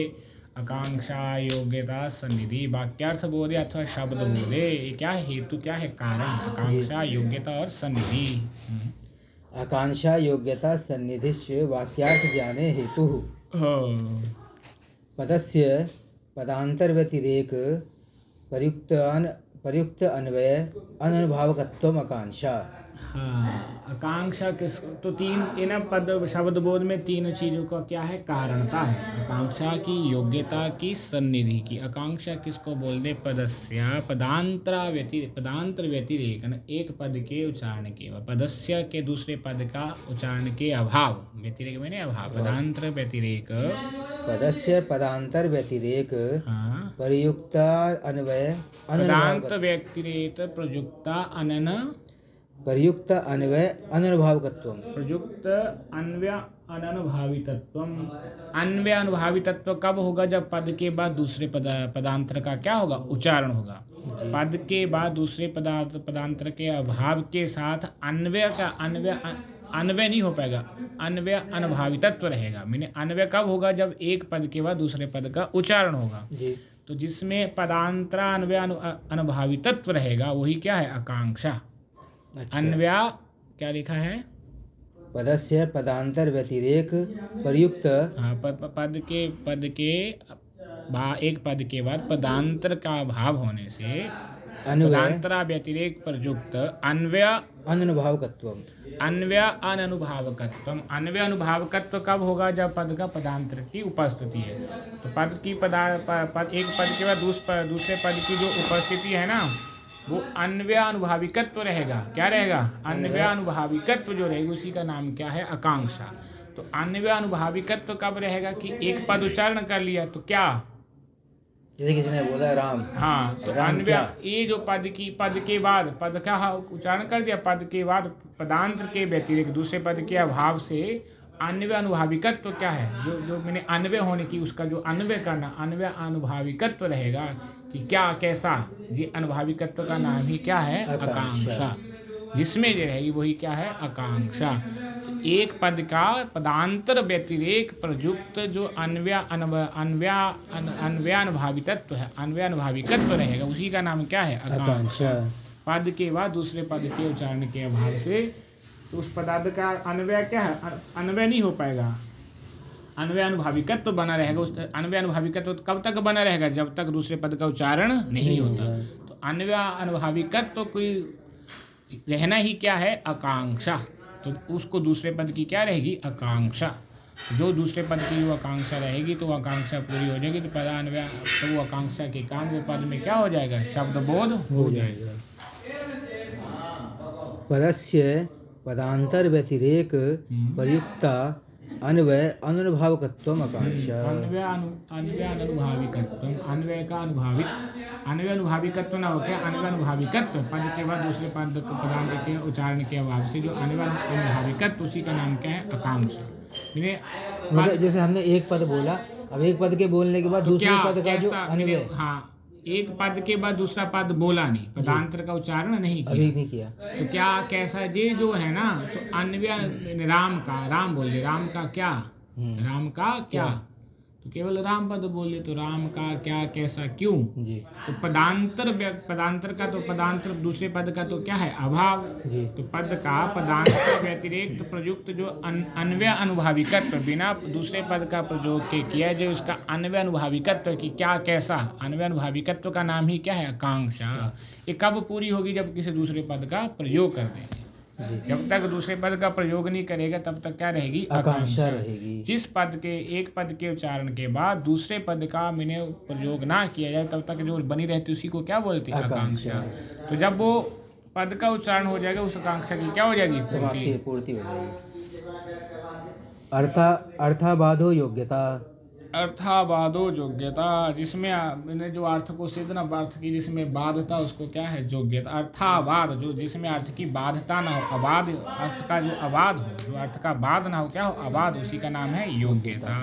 आकांक्षा योग्यता सन्निधि, वाक्यार्थ बोधे अथवा शब्द बोधे, ये क्या है, हेतु क्या है, कारण, आकांक्षा योग्यता और सन्निधि। आकांक्षा योग्यता सन्निधिश्च वाक्यार्थ ज्ञाने हेतु। पदस्य पदांतर व्यतिरेक प्रयुक्त अन्वय अननुभावकत्वम आकांक्षा। हाँ, आकांक्षा किस, तो तीन पद शब्द बोध में तीन चीजों का क्या है, कारणता है। आकांक्षा की, योग्यता की, सन्निधि की। आकांक्षा किसको बोल दे, पदस्य पदांतर व्यतिरेक, एक पद के उच्चारण के, पदस्य के दूसरे पद का उच्चारण के अभाव, व्यतिरेक मैंने अभाव, पदांतर व्यतिरेक, पदस्य पदांतर व्यतिरेक, हाँ, प्रयुक्ता अन्वय पदांतर व्यतिरेक प्रयुक्ता अनन प्रयुक्त अन्वय अननुभावकत्वम। प्रयुक्त अन्वय अननुभावितत्वम। अन्वय अनुभावितत्व कब होगा? जब पद के बाद दूसरे पदांतर का क्या होगा? उच्चारण होगा। पद के बाद दूसरे पदांतर के अभाव के साथ अन्वय नहीं हो पाएगा, अन्वय अनुभावितत्व रहेगा। मैंने अन्वय कब होगा? जब एक पद के बाद दूसरे पद का उच्चारण होगा जी। तो जिसमें पदांतरा अन्वय अनुभावितत्व रहेगा वही क्या है? आकांक्षा। अच्छा। अन्वय क्या लिखा है? पदस्य पदांतर व्यतिरेक प्रयुक्त। हाँ, एक पद के बाद पदांतर का अभाव होने से अन्वय पदांतरा व्यतिरेक प्रयुक्त अन्वय अननुभावकत्वम। अन्वय अननुभावकत्वम। अन्वय अनुभावकत्व कब होगा? जब पद का पदांतर की उपस्थिति है। तो एक पद के बाद दूसरे पद की जो उपस्थिति है ना, वो अन्वय अनुभाविकत्व रहेगा। क्या रहेगा? अन्वय अनुभाविकत्व जो रहेगा उसी का नाम क्या है? आकांक्षा। तो अन्वय अनुभाविकत्व कब रहेगा? कि एक पद उच्चारण कर लिया तो क्या, जैसे किसी ने बोला राम। हाँ, तो राम अन्वय, क्या? ये जो पद के बाद पद का उच्चारण कर दिया, पद के बाद पदांतर के व्यतिरिक्त दूसरे पद के अभाव से अन्वय अनुभाविकत्व क्या है? जो मैंने अन्वय होने की उसका जो अन्वय करना, अन्वय अनुभाविकत्व रहेगा कि क्या, कैसा। ये अनुभाविकत्व का नाम ही क्या है? आकांक्षा। जिसमें जो रहेगी वही क्या है? आकांक्षा। एक पद का पदांतर व्यतिरेक प्रयुक्त जो अन्वय अनुभावितत्व है, अन्वय अनुभाविकत्व रहेगा उसी का नाम क्या है? आकांक्षा। पद के बाद दूसरे पद के उच्चारण के अभाव से तो उस पदार्थ का अन्वय क्या है? अन्वय नहीं हो पाएगा। अन्वय अनुभाविकत्व बना रहेगा। उस अन्वय अनुभाविकत्व कब तक बना रहेगा? जब तक दूसरे पद का उच्चारण नहीं होता। तो अन्वय अनुभाविकत्व कोई रहना ही क्या है? आकांक्षा। तो उसको दूसरे पद की क्या रहेगी? आकांक्षा। जो दूसरे पद की जो आकांक्षा रहेगी तो आकांक्षा पूरी हो जाएगी। तो पदान्वय, तो वो आकांक्षा के काम वो पद में क्या हो जाएगा? शब्द बोध हो जाएगा। पदस्य पदांतर व्यतिरेक प्रयुक्ता अन्वय अननुभावकत्वम आकांक्षा। अन्वय अननुभाविकत्व। अन्वय अनुभाविकत्व ना हो क्या? अन्वय अनुभाविकत्व पद के बाद दूसरे पदांत के उच्चारण के अभाव से जो अन्वय अनुभाविकत्व उसी का नाम क्या है? आकांक्षा। मतलब जैसे हमने एक पद बोला, अब एक पद के बोलने के बाद दूसरे पद का जो अन्वय। हाँ, एक पद के बाद दूसरा पद बोला नहीं, पदांतर का उच्चारण नहीं किया, अभी नहीं किया, तो क्या, कैसा ये जो है ना, तो अन्वय राम का, राम बोल दे, राम का क्या, राम का क्या, तो केवल राम पद बोले तो राम का क्या, कैसा, क्यों जी। तो पदांतर का तो पदांतर दूसरे पद का तो क्या है? अभाव जी। तो पद का पदांतर व्यतिरिक्त प्रयुक्त जो अन्वय अनुभाविकत्व बिना दूसरे पद का प्रयोग के किया जो इसका अन्वय अनुभाविकत्व की क्या, कैसा, अन्वय अनुभाविकत्व का नाम ही क्या है? आकांक्षा। ये कब पूरी होगी? जब किसी दूसरे पद का प्रयोग कर देंगे। जब तक दूसरे पद का प्रयोग नहीं करेगा तब तक क्या रहेगी? आकांक्षा रहेगी। जिस पद के एक पद के उच्चारण के बाद दूसरे पद का मैंने प्रयोग ना किया जाए तब तक जो बनी रहती उसी को क्या बोलते हैं? आकांक्षा। तो जब वो पद का उच्चारण हो जाएगा उस आकांक्षा की क्या हो जाएगी? पूर्ति हो जाएगी। अर्थाबाधो योग्यता। अर्थाबाधो योग्यता, जिसमें मैंने जो अर्थ को सिद्ध ना, अर्थ की जिसमें बाधता उसको क्या है? योग्यता। अर्थाबाध, जो जिसमें अर्थ की बाधता ना हो, अबाध, अर्थ का जो अबाध हो, जो अर्थ का बाध ना हो, क्या हो? अबाध, उसी का नाम है योग्यता।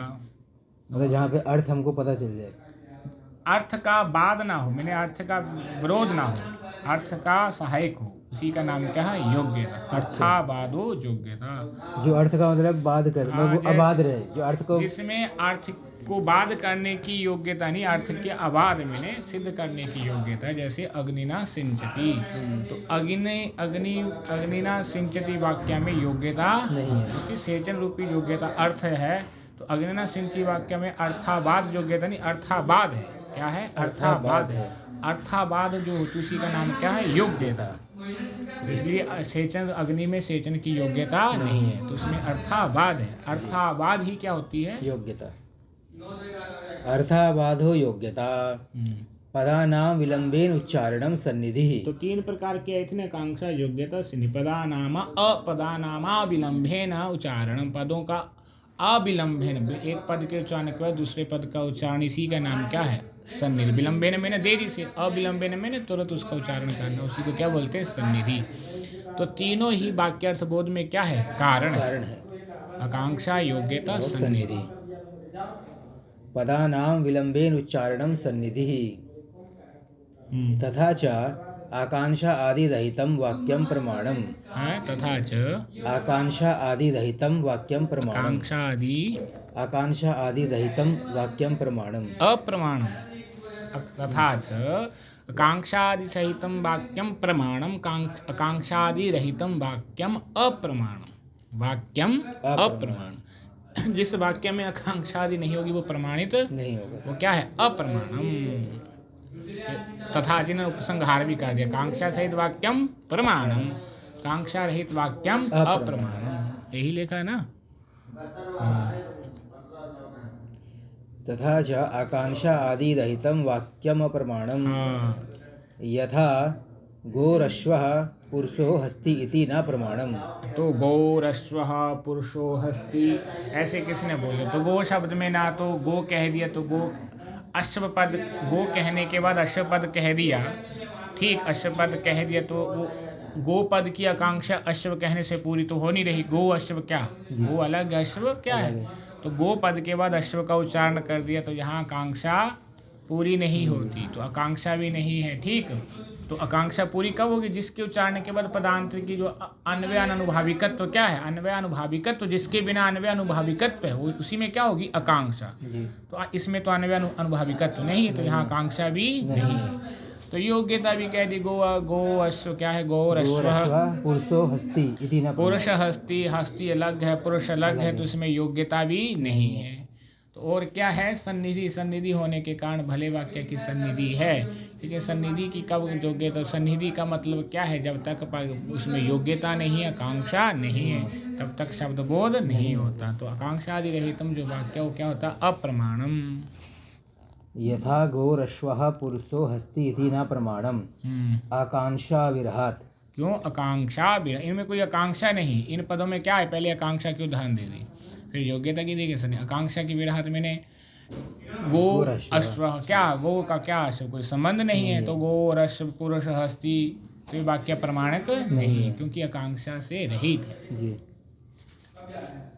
मतलब जहाँ पे अर्थ हमको पता चल जाए, अर्थ का बाध ना हो, मैंने अर्थ का विरोध ना हो, अर्थ का सहायक हो, उसी का नाम क्या है? योग्यता। अर्थाबाधो योग्यता, जो अर्थ का मतलब बाध करे, मतलब अबाध रहे, जो अर्थ को, जिसमें अर्थ को बाध करने की योग्यता नहीं, अर्थ के अबाध मैंने सिद्ध करने की योग्यता। जैसे अग्निना सिंचती, तो अग्निना सिंचती वाक्य में योग्यता नहीं है, क्योंकि सेचन रूपी योग्यता अर्थ है। तो अग्निना सिंची वाक्य में अर्थाबाध योग्यता नहीं, अर्थाबाध है। क्या है? अर्थाबाध है। अर्थाबाध जो होती उसी का नाम क्या है? योग्यता। इसलिए सेचन, अग्नि में सेचन की योग्यता नहीं है, तो उसमें अर्थाबाध है। अर्थाबाध ही क्या होती है? योग्यता। अर्थाबाधो योग्यता। पदानाम विलंबेन उच्चारणम सन्निधि। तो 3 प्रकार के इतने आकांक्षा योग्यता सन्निधि। पदानामा विलंबेन उच्चारणम, पदों का अविलंबेन, एक पद के उच्चारण के बाद दूसरे पद का उच्चारण, इसी का नाम क्या है? सन्निधि। विलंबेन मैंने देरी से, अविलंबेन मैंने तुरंत उसका उच्चारण करना, उसी को क्या बोलते हैं? सन्निधि। तो तीनों ही वाक्यार्थ बोध में क्या है? कारण है। कारण है। आकांक्षा, योग्यता, और सन्निधि। पदानां विलंबेन उच्चारणं सन्निधिः तथा च आकांक्षा आदि रहितं वाक्यं प्रमाणम्। तथा च आकांक्षा आदि रहितं वाक्यं प्रमाणम्। आकांक्षा आदि आकांक्षा आदि रहितं वाक्यं प्रमाणम्। अप्रमाणम। तथा च आकांक्षादि सहितं वाक्यम प्रमाणम, आकांक्षादि रहितं वाक्यम अप्रमाणम। वाक्यम अप्रमाण। जिस वाक्य में आकांक्षादि नहीं होगी वो प्रमाणित नहीं होगा, वो क्या है? अप्रमाणम। तथा जिन्हें उपसंहार भी कर दिया, कांक्षा सहित वाक्यम प्रमाणम, कांक्षा रहित वाक्यम अप्रमाणम। यही लिखा है ना। तथा च आकांक्षा आदि रहितं वाक्यम अप्रमाणम्। यथा गोरश्वः पुरुषो हस्ति इति न प्रमाणम्। तो गौरश्वः पुरुषो हस्ति ऐसे किसने बोले? तो गो शब्द में ना तो गो कह दिया, तो गो अश्व पद, गो कहने के बाद अश्व पद कह दिया, ठीक, अश्व पद कह दिया तो वो गो पद की आकांक्षा अश्व कहने से पूरी तो हो नहीं रही। गो अश्व क्या? गो अलग, अश्व क्या है? तो गो पद के बाद अश्व का उच्चारण कर दिया तो यहाँ आकांक्षा पूरी नहीं होती, तो आकांक्षा भी नहीं है, ठीक। तो आकांक्षा पूरी कब होगी? जिसके उच्चारण के बाद पदांतर की जो अन्वय अनुभाविकत्व क्या है? अन्वय अनुभाविकत्व, जिसके बिना अन्वय अनुभाविकत्व है वो उसी में क्या होगी? आकांक्षा। तो इसमें तो अन्वय अनुभाविकत्व नहीं है, तो यहाँ आकांक्षा भी नहीं है। तो योग्यता भी कह दी, गो अश्व क्या है? गौरश्वः पुरुषो हस्ति इति न। पुरुष हस्ति, हस्ति अलग है, पुरुष अलग है, तो इसमें योग्यता भी नहीं है। तो और क्या है? सन्निधि। सन्निधि होने के कारण भले वाक्य की सन्निधि है, लेकिन सन्निधि की कब योग्यता? सन्निधि का मतलब क्या है? जब तक उसमें योग्यता नहीं है, आकांक्षा नहीं है, तब तक शब्द बोध नहीं होता। तो आकांक्षा आदि रहितम जो वाक्य वो क्या होता? अप्रमाणम। यथा गोरश्वः पुरुषो हस्ति इति न प्रमाणम्। आकांक्षा विरहात्। क्यों आकांक्षा? इनमें कोई आकांक्षा नहीं। इन पदों में क्या है? पहले आकांक्षा की उदाहरण दे दी, फिर योग्यता की देखिए सनी। आकांक्षा की विरहात मैंने गो अश्व, क्या गो का क्या अश्व? कोई संबंध नहीं है, तो गो और अश्व पुरुष हस्ति तो ये वाक्य प्रमाणक नहीं है, क्योंकि आकांक्षा से रहित है जी।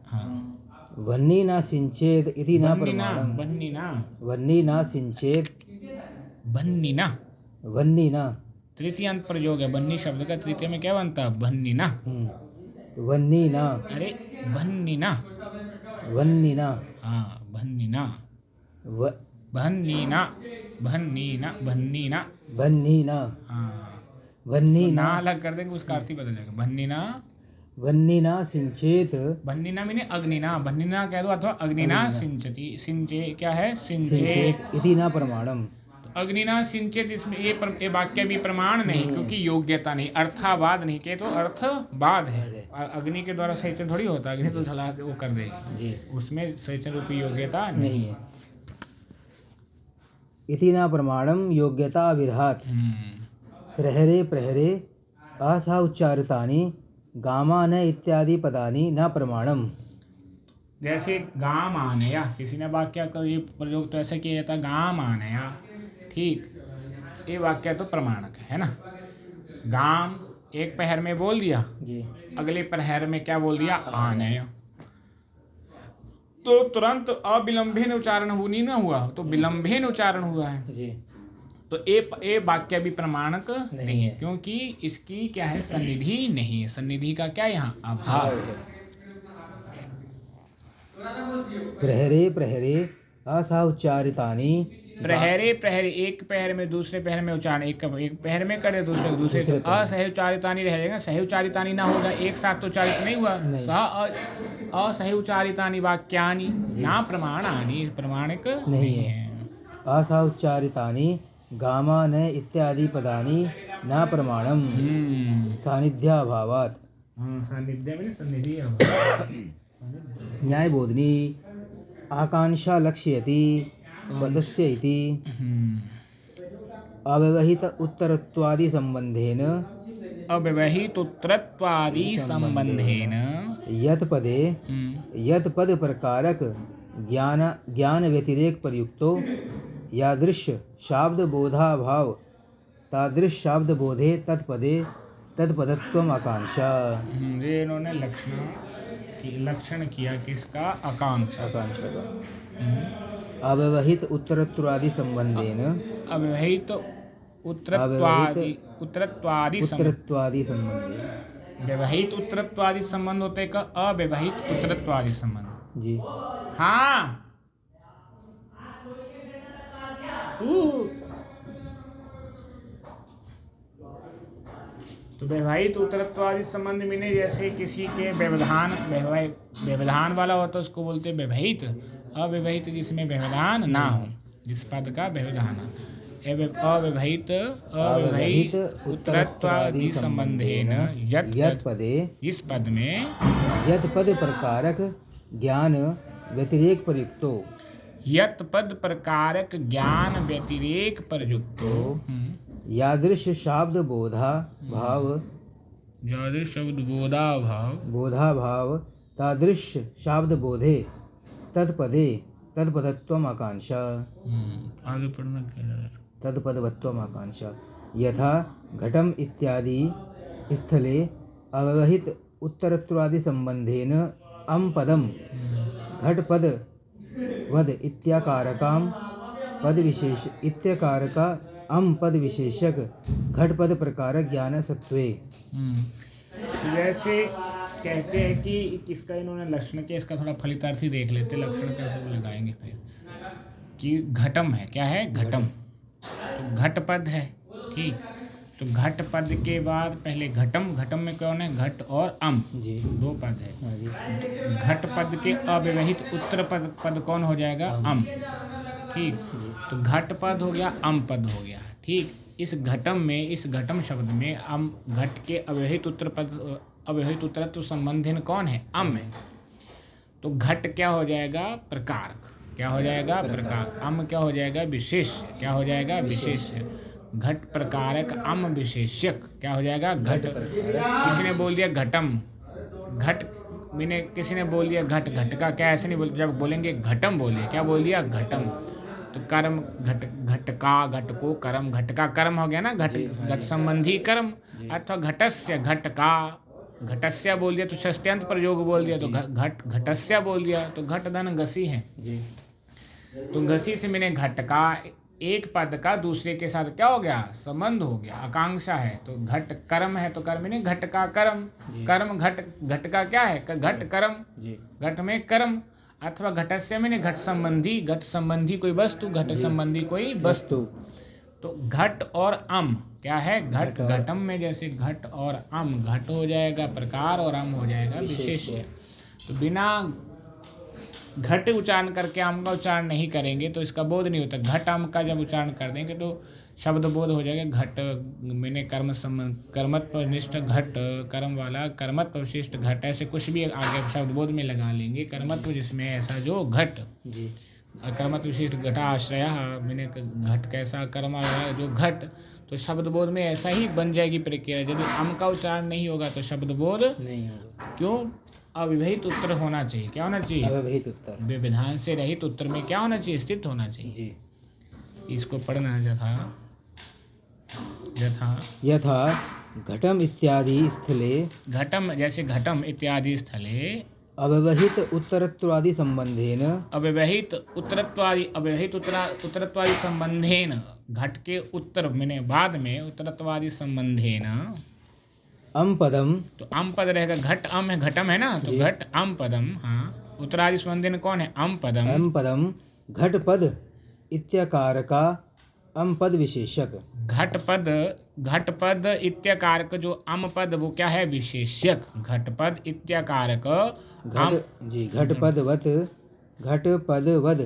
हाँ। वन्नी न सिंचेद इति न प्रमाणम्। वन्नी न सिंचेद, वन्नी न, वन्नी न तृतीय अंत प्रयोग है। बन्नी शब्द का तृतीय में क्या बनता है? बन्नी न। वन्नी न, अरे बन्नी न, वन्नी न, हाँ बन्नी न, बन्नी न, बन्नी न, बन्नी न, बन्नी न, हाँ वन्नी ना न, अलग कर देंगे उसका अर्थ ही बदल जाएगा। बन्नी न, वन्नी न सिंचेत। बन्नी न मैंने अग्निना, बन्नी न कह दो अथवा अग्निना सिंचती। सिंचे क्या है? सिंचेत इति न प्रमाणम्। अग्निना सिंचेत, इसमें ये वाक्य भी प्रमाण नहीं, क्योंकि योग्यता नहीं, अर्थावाद नहीं कहे तो अर्थवाद है। अग्नि के द्वारा सेचन थोड़ी होता, अग्नि तो जला वो कर देगी जी, उसमें सेचन रूपी योग्यता नहीं है। इति न प्रमाणम योग्यता विरहात्। प्रहरे प्रहरे असा उच्चारितानि गामान इत्यादि पदानि न प्रमाणम। जैसे गाम आनया, किसी ने वाक्य का ये प्रयोग तो ऐसा किया जाता, गाम आनया, ठीक, ये वाक्य तो प्रमाणक है ना। गाम एक पहर में बोल दिया जी, अगले पहर में क्या बोल दिया? आनया, तो तुरंत अविलंबेन उच्चारण नहीं ना हुआ, तो विलंबेन उच्चारण हुआ है जी। तो ए वाक्य भी प्रमाणक नहीं है, क्योंकि इसकी क्या है? सन्निधि नहीं है। सन्निधि का क्या यहाँ? अभाव है। प्रहरे प्रहरे असा उच्चारितानि। प्रहरे प्रहरे, एक पहर में दूसरे पहर में उच्चारण, एक पहर में करे दूसरे तो असह उच्चारितानि रहेगा। सह उच्चारितानि ना होगा, एक साथ तो उच्चारित नहीं हुआ। सह असह उच्चारितानि वाक्यानि ना प्रमाणानि, प्रमाणिक नहीं है। असा उच्चारितानि गामान इत्यादि पदानि न प्रमाणम। सानिध्याभावात्। सानिध्य में सन्निधि अभाव। न्याय बोधनी आकांक्षा लक्ष्यति पदस्य इति अव्यवहित उत्तरत्वादि संबंधेन, अव्यवहित उत्तरत्वादि संबंधेन यत् पदे यत् पद प्रकारक ज्ञान व्यतिरेक प्रयुक्तो यादृश शाब्द बोधा भाव तादृश शाब्द बोधे तत्पदे तत्पदत्वम आकांक्षा। ये इन्होंने लक्षण किया किसका? आकांक्षा। आकांक्षा का हम्म। अव्यवहित उत्तरत्वादि संबंधेन अव्यवहित उत्तरत्वादि संबंध। व्यवहित उत्तरत्वादि संबंध होते का अव्यवहित उत्तरत्वादि संबंध। जी हाँ। तो व्यवहित उत्तरत्वादि संबंध में जैसे किसी के व्यवधान वाला होता है उसको बोलते हैं व्यवहित। अव्यवहित जिसमें व्यवधान ना हो, जिस पद का व्यवधान अव्यवहित उत्तरत्वादि संबंधेन यत् पदे, इस पद में यत् पद प्रकारक ज्ञान व्यतिरेक प्रयुक्तो, यत् पद प्रकारक ज्ञान व्यतिरेक प्रयुक्तो यादृश शाब्द बोधा भाव, यादृश शब्द बोधा भाव तादृश शाब्द बोधे तत्पदे तत्पदत्वम आकांक्षा। आगे पढ़ना क्या? तत्पदवत्वम आकांक्षा। यथा घटम इत्यादि स्थले अव्यवहित उत्तरत्वादि संबंधेन अम पदम घटपद वद इत्याकारकाम पद विशेष इत्याकारका अम पद विशेषक घटपद प्रकार ज्ञान सत्वे। जैसे कहते हैं कि किसका इन्होंने लक्षण किया, इसका थोड़ा फलितार्थी देख लेते, लक्षण कैसे लगाएंगे फिर। कि घटम है, क्या है? घटम। तो घट पद है, ठीक। तो घट पद के बाद पहले घटम, घटम में कौन है? घट और अम, जी दो पद है। घट पद के अव्यवहित उत्तर पद कौन हो जाएगा? अम, ठीक। तो घट पद हो गया, अम पद हो गया, ठीक। इस घटम में, इस घटम शब्द में अम, घट के अव्यवहित उत्तर पद, अव्यवहित उत्तरत्व संबंधीन कौन है? अम है। तो घट क्या हो जाएगा? प्रकार। क्या हो जाएगा? प्रकार। अम क्या हो जाएगा? विशेष। क्या हो जाएगा? विशेष। घट प्रकारक अम विशेष्यक क्या हो जाएगा? घट। किसी ने बोल दिया घटम, घट मैंने किसी ने बोल दिया घट, घट का क्या? ऐसे नहीं बोल, जब बोलेंगे घटम बोलिए। क्या बोल दिया? घटम। तो कर्म घट, घट का, घट को कर्म, घट का कर्म हो गया ना, घट, घट संबंधी कर्म। अथवा घटस्य, घट का, घटस्य बोल दिया तो षष्ट्यंत प्रयोग बोल दिया तो घट, घटस्य बोल दिया तो घट धन घसी है जी। तो घसी से मैंने घट का एक पद का दूसरे के साथ क्या हो गया? संबंध हो गया, आकांक्षा है। तो घट कर्म है तो कर्म ने घट का कर्म, कर्म घट, घट का क्या है? घट कर्म, घट में कर्म। अथवा घटस्य मैंने घट संबंधी, घट संबंधी कोई वस्तु, घट संबंधी कोई वस्तु। तो घट और अम क्या है? घट, घटम में जैसे घट और अम, घट हो जाएगा प्रकार और अम हो जाएगा विशेष। तो बिना घट उच्चारण करके अम का उच्चारण नहीं करेंगे तो इसका बोध नहीं होता। घट अम का जब उच्चारण कर देंगे तो शब्द बोध हो जाएगा। घट मैंने कर्म संबंध, कर्मत्व निष्ठ घट, कर्म वाला कर्मत्व विशिष्ट घट, ऐसे कुछ भी आगे शब्द बोध में लगा लेंगे। कर्मत्व जिसमें ऐसा जो घट, कर्मत्व विशिष्ट घटाश्रय, मैंने घट कैसा कर्म वाला जो घट, तो शब्द बोध में ऐसा ही बन जाएगी प्रक्रिया। यदि अम का उच्चारण नहीं होगा तो शब्द बोध नहीं होगा। क्यों? अविभहित उत्तर होना चाहिए। क्या होना चाहिए? अव्यवहित उत्तर। व्यवधान से रहित उत्तर में क्या होना चाहिए? स्थित होना चाहिए जी। इसको पढ़ना यथा यथा यथा घटम इत्यादि स्थले, घटम जैसे घटम इत्यादि स्थले अव्यवहित उत्तरत्वादि संबंधेन, अव्यवहित उत्तरत्वादि, अव्यवहित उत्तरत्वादि संबंधेन, घट के उत्तर मैंने बाद में उत्तरत्वादि संबंधेन अम पदम, तो अम पद रहेगा। घट अम है, घटम है ना, तो घट अम पदम। हाँ, उत्तरादि संबंधेन कौन है? अम पदम। अम पदम घट पद इत्याकारका अम पद विशेषक। घट पद इत्याकारक जो अम पद वो क्या है? विशेष्यक। घट पद इत्याकारक अम, जी, घट पदवत, घट पदवद,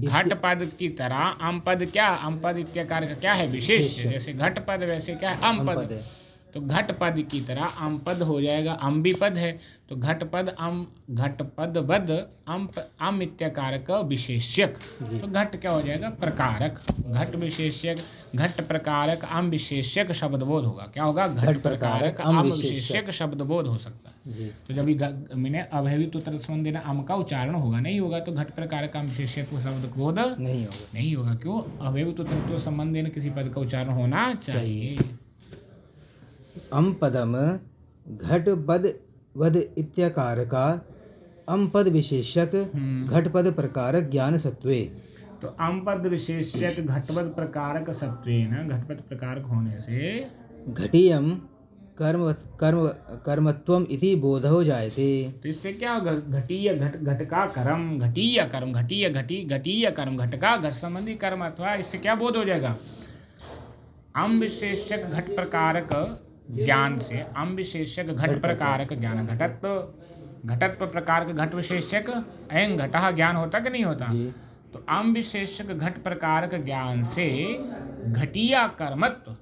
घट पद की तरह अम पद क्या? अम पद इत्याकारक क्या है? विशेष। जैसे घट पद वैसे क्या है? अम पद। तो घट पद की तरह अम पद हो जाएगा। अम भी पद है तो घट पद अम, घट पद वद अम इत्याकारक विशेष्यक। तो घट क्या हो जाएगा? प्रकारक। घट विशेष्यक, घट प्रकारक, अम विशेष्यक शब्दबोध होगा। क्या होगा? घट प्रकारक अम विशेष्यक शब्दबोध हो सकता है। तो जब मैंने अभयवित उत्तर संबंधी अम का उच्चारण होगा, नहीं होगा तो घट प्रकारक अम विशेष्यक शब्द बोध नहीं होगा। क्यों? अभयवित उत्तर संबंधी किसी पद का उच्चारण होना चाहिए। अम पदम घट पद वद इत्याकारका अम पद विशेषक घट पद प्रकारक ज्ञान सत्वे। तो अम पद विशेषक घटपद प्रकारक सत्वेन, घटपद प्रकारक होने से घटीयम कर्म कर्म कर्मत्वम इति बोधो जायते। तो इससे क्या होगा? घटीय घट का कर्म, घटीय कर्म, घटीय घटी घटीय कर्म, घट का घट संबंधी कर्म, अथवा इससे क्या बोध हो जाएगा? अम विशेषक घट प्रकारक ज्ञान से, अम विशेषक घट प्रकारक ज्ञान, घटत्व प्रकारक घट विशेषक अयं घटः ज्ञान होता कि नहीं होता? तो अम विशेषक घट प्रकारक ज्ञान से घटिया कर्मत्व,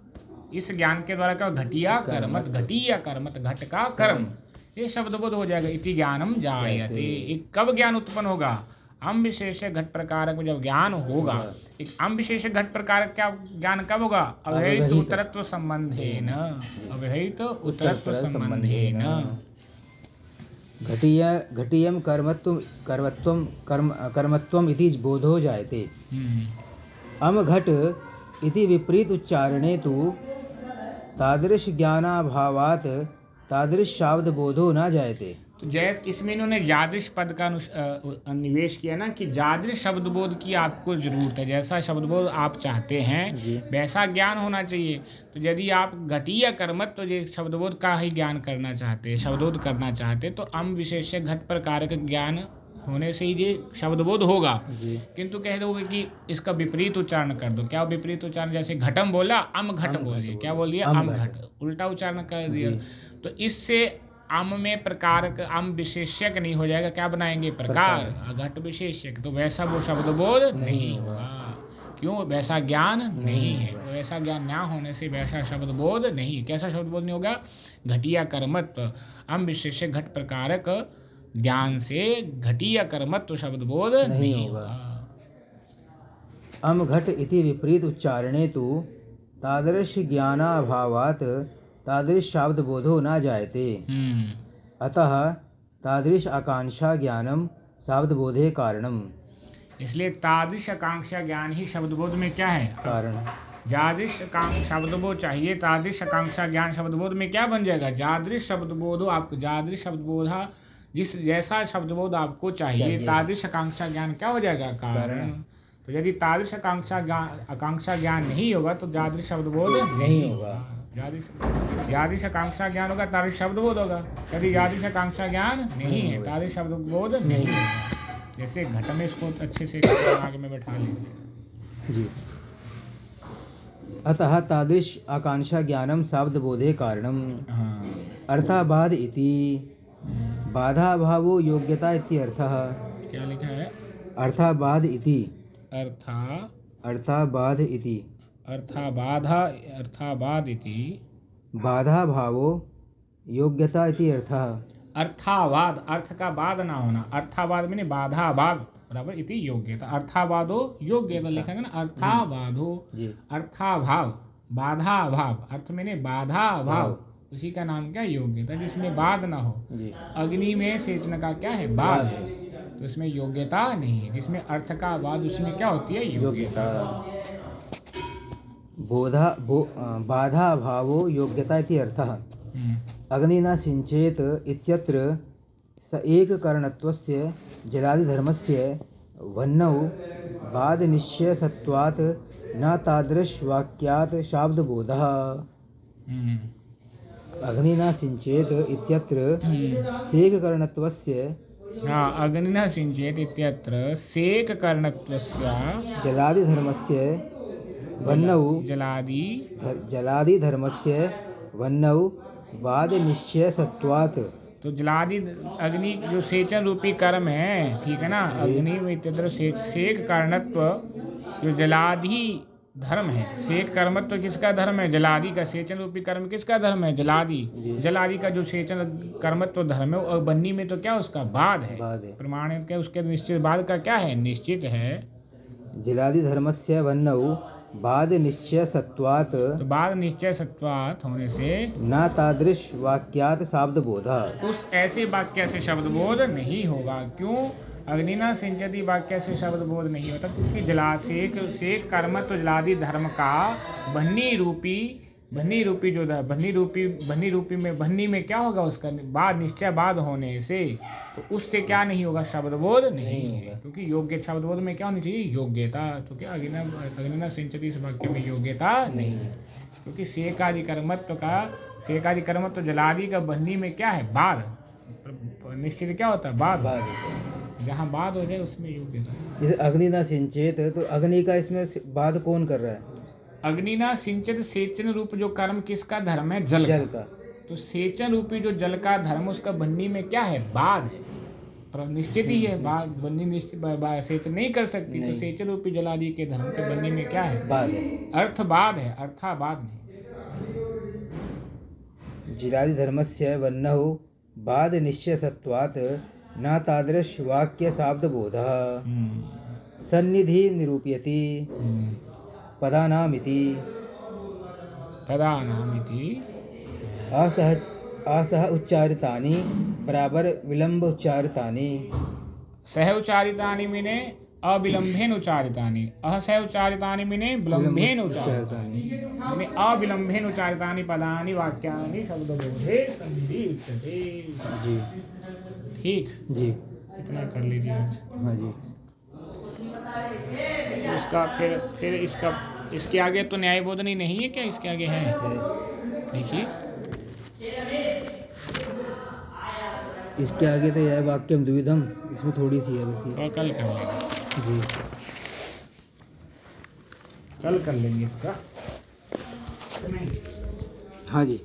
इस ज्ञान के द्वारा क्या? घटिया कर्मत, घटिया कर्मत, घट का कर्म, ये शब्दबोध हो जाएगा। इति ज्ञानम जायते। एक कब ज्ञान उत्पन्न होगा? अम विशेषक घट प्रकारक में जब ज्ञान होगा। एक अम विशेषक घट प्रकारक क्या ज्ञान कब होगा? अव्यहित उत्तरत्व संबंधेन, अव्यहित उत्तरत्व संबंधेन। घटीयम कर्मत्वम इति बोधो जायते। अम घट इति विपरीत उच्चारणे तु तादृश ज्ञानाभावात् तादृश शब्द बोधो न जायते। तो जैसे इसमें इन्होंने जादृश पद का निवेश किया ना, कि जादृश शब्दबोध की आपको जरूरत है। जैसा शब्दबोध आप चाहते हैं वैसा ज्ञान होना चाहिए। तो यदि आप घटीय कर्मत तो ये शब्दबोध का ही ज्ञान करना चाहते, शब्दबोध करना चाहते, तो अम विशेषक घट प्रकारक ज्ञान होने से ही ये शब्दबोध होगा। किंतु कह दोगे कि इसका विपरीत उच्चारण कर दो। क्या विपरीत उच्चारण? जैसे घटम बोला, अम घट बोल दिया। क्या बोल दिया? अम घट, उल्टा उच्चारण कर दिया। तो इससे अम में प्रकारक अम विशेषक नहीं हो जाएगा। क्या बनाएंगे? प्रकार, घट विशेषक। तो वैसा वो शब्दबोध नहीं होगा। क्यों? वैसा ज्ञान नहीं है। वैसा ज्ञान ना होने से वैसा शब्दबोध नहीं। कैसा शब्दबोध नहीं होगा? घटिया कर्मत्व अम विशेषक घट प्रकारक ज्ञान से घटिया कर्मत्व शब्दबोध नहीं होगा। अम घट इति विपरीत उच्चारणे तु तादृश ज्ञानाभावात् तादृश शब्द बोधो न जायते। अतः तादृश आकांक्षा ज्ञानम शब्द बोधे कारणम। इसलिए तादृश आकांक्षा ज्ञान ही शब्दबोध में क्या है? कारण। जादृश शब्दबोध चाहिए, तादृश आकांक्षा ज्ञान शब्दबोध में क्या बन जाएगा? जादृश शब्दबोध आपको, जादृश शब्दबोध जिस जैसा शब्दबोध आपको चाहिए, तादृश आकांक्षा ज्ञान क्या हो जाएगा? कारण। तो यदि तादृश आकांक्षा ज्ञान नहीं होगा तो जादृश शब्दबोध नहीं होगा। जादृश आकांक्षा ज्ञान होगा, तादृश शब्दबोध होगा। यदि जादृश आकांक्षा ज्ञान नहीं है, तादृश शब्दबोध नहीं होगा। जैसे घट में इसको अच्छे से आगे में बैठा लीजिए जी। अतः तादृश आकांक्षा ज्ञानम शब्द बोधे कारणम। अर्थाबाध इति बाधा भावो योग्यता इति अर्थः। क्या लिखा है? अर्थाबाध इति। अर्थाबाध इति। अर्थाबाध इति बाधा भावो योग्यता इति अर्थः। अर्थावाद, अर्थ का बाद ना होना। अर्थावाद में बाधा भाव बराबर इति योग्यता। अर्थावादो योग्यता लिखा है ना। अर्थावादो, अर्थाभाव, बाधा भाव, अर्थ में बाधा भाव, उसी का नाम क्या? योग्यता, जिसमें बाद ना हो। अग्नि में सेचन का क्या है? बाद है, तो इसमें योग्यता नहीं है। जिसमें अर्थ का बाद उसमें क्या होती है? योग्यता। बाधा भावो योग्यता इति अर्थः। अग्निना सिंचेत इत्यत्र स एककरणत्वस्य जलादिधर्मस्य वह्नौ बाधनिश्चयसत्वात् न तादृश वाक्यात् शाब्दबोधः। अग्निना सिंचेत इत्यत्र सेककरणत्वस्य अग्निना सिंचेत इत्यत्र सेककरणत्वस्य जलादिधर्मस्य वह्नौ जलादिधर्मस्य वह्नौ बाधनिश्चयसत्वात्। तो जलादि अग्नि जो सेचन रूपी कर्म है, ठीक है ना। अग्नि में इत्यत्र सेक कारणत्व, जो जलादि धर्म है। सेक कर्मत्व तो किसका धर्म है? जलादि का। सेचन रूपी कर्म किसका धर्म है? जलादि। जलादि का जो सेचन कर्मत्व धर्म है, और बन्नी में तो क्या उसका बाद है। प्रमाण है क्या उसके? निश्चित बाद का क्या है? निश्चित है। जलादि धर्मस्य वन्नौ बाद निश्चय सत्वात्, तो बाद निश्चय सत्वात होने से न तादृश वाक्यात शब्द बोधा, उस ऐसे वाक्य से शब्द बोध नहीं होगा। क्यों? अग्निना सिंचती वाक्य से शब्द बोध नहीं होता, क्योंकि सेक कर्म तो जलादि धर्म का बन्नी रूपी जो बन्नी में क्या होगा? उसका बाद निश्चय बाद होने से, तो उससे क्या नहीं होगा? शब्द बोध नहीं है। क्योंकि योग्य शब्द बोध में क्या होनी चाहिए? योग्यता। तो क्या अग्निना सिंचती इस वाक्य में योग्यता नहीं है, क्योंकि सेकादि कर्मत्व तो जलादि का बन्नी में क्या है? बाद। निश्चित क्या होता है? बाद। जहाँ बाद हो जाए उसमें योग्यता। जैसे अग्नि ना सिंचेत, तो अग्नि का इसमें बाद कौन कर रहा है? अग्निना सिंचित सेचन रूप जो कर्म किसका धर्म है? जल का। तो सेचन रूपी जो जल का धर्म, उसका बन्नी में क्या है? बाद है। पर निश्चित ही है बाद। बन्नी निश्चित सेचन नहीं कर सकती, तो सेचन रूपी जलादि के धर्म के बन्नी में क्या है? बाद है। अर्थ बाद है, अर्था बाद नहीं। जिलादि धर्मस्य वन्नौ बाद निश्चय सत्वात् न तादृश वाक्य शब्द बोधः सन्निधि निरूपयति पदानामिति असह उच्चारितानि बराबर विलंब उच्चारितानि। सह उच्चारितानि मिने अविलंबेन उच्चारितानि, असह उच्चारितानि मिने विलंबेन उच्चारितानि, मिने अविलंबेन उच्चारितानि पदानि वाक्यानि शब्दबोधे संधि उच्यते। जी ठीक जी, इतना कर लीजिए आज। हाँ जी। उसका फिर इसके आगे तो न्याय बोधनी नहीं है क्या? इसके आगे है, देखिए। इसके आगे तो यह वाक्यम द्विविधम, इसमें थोड़ी सी है बस ये। और कल कर लेंगे। जी कल कर लेंगे इसका। हाँ जी।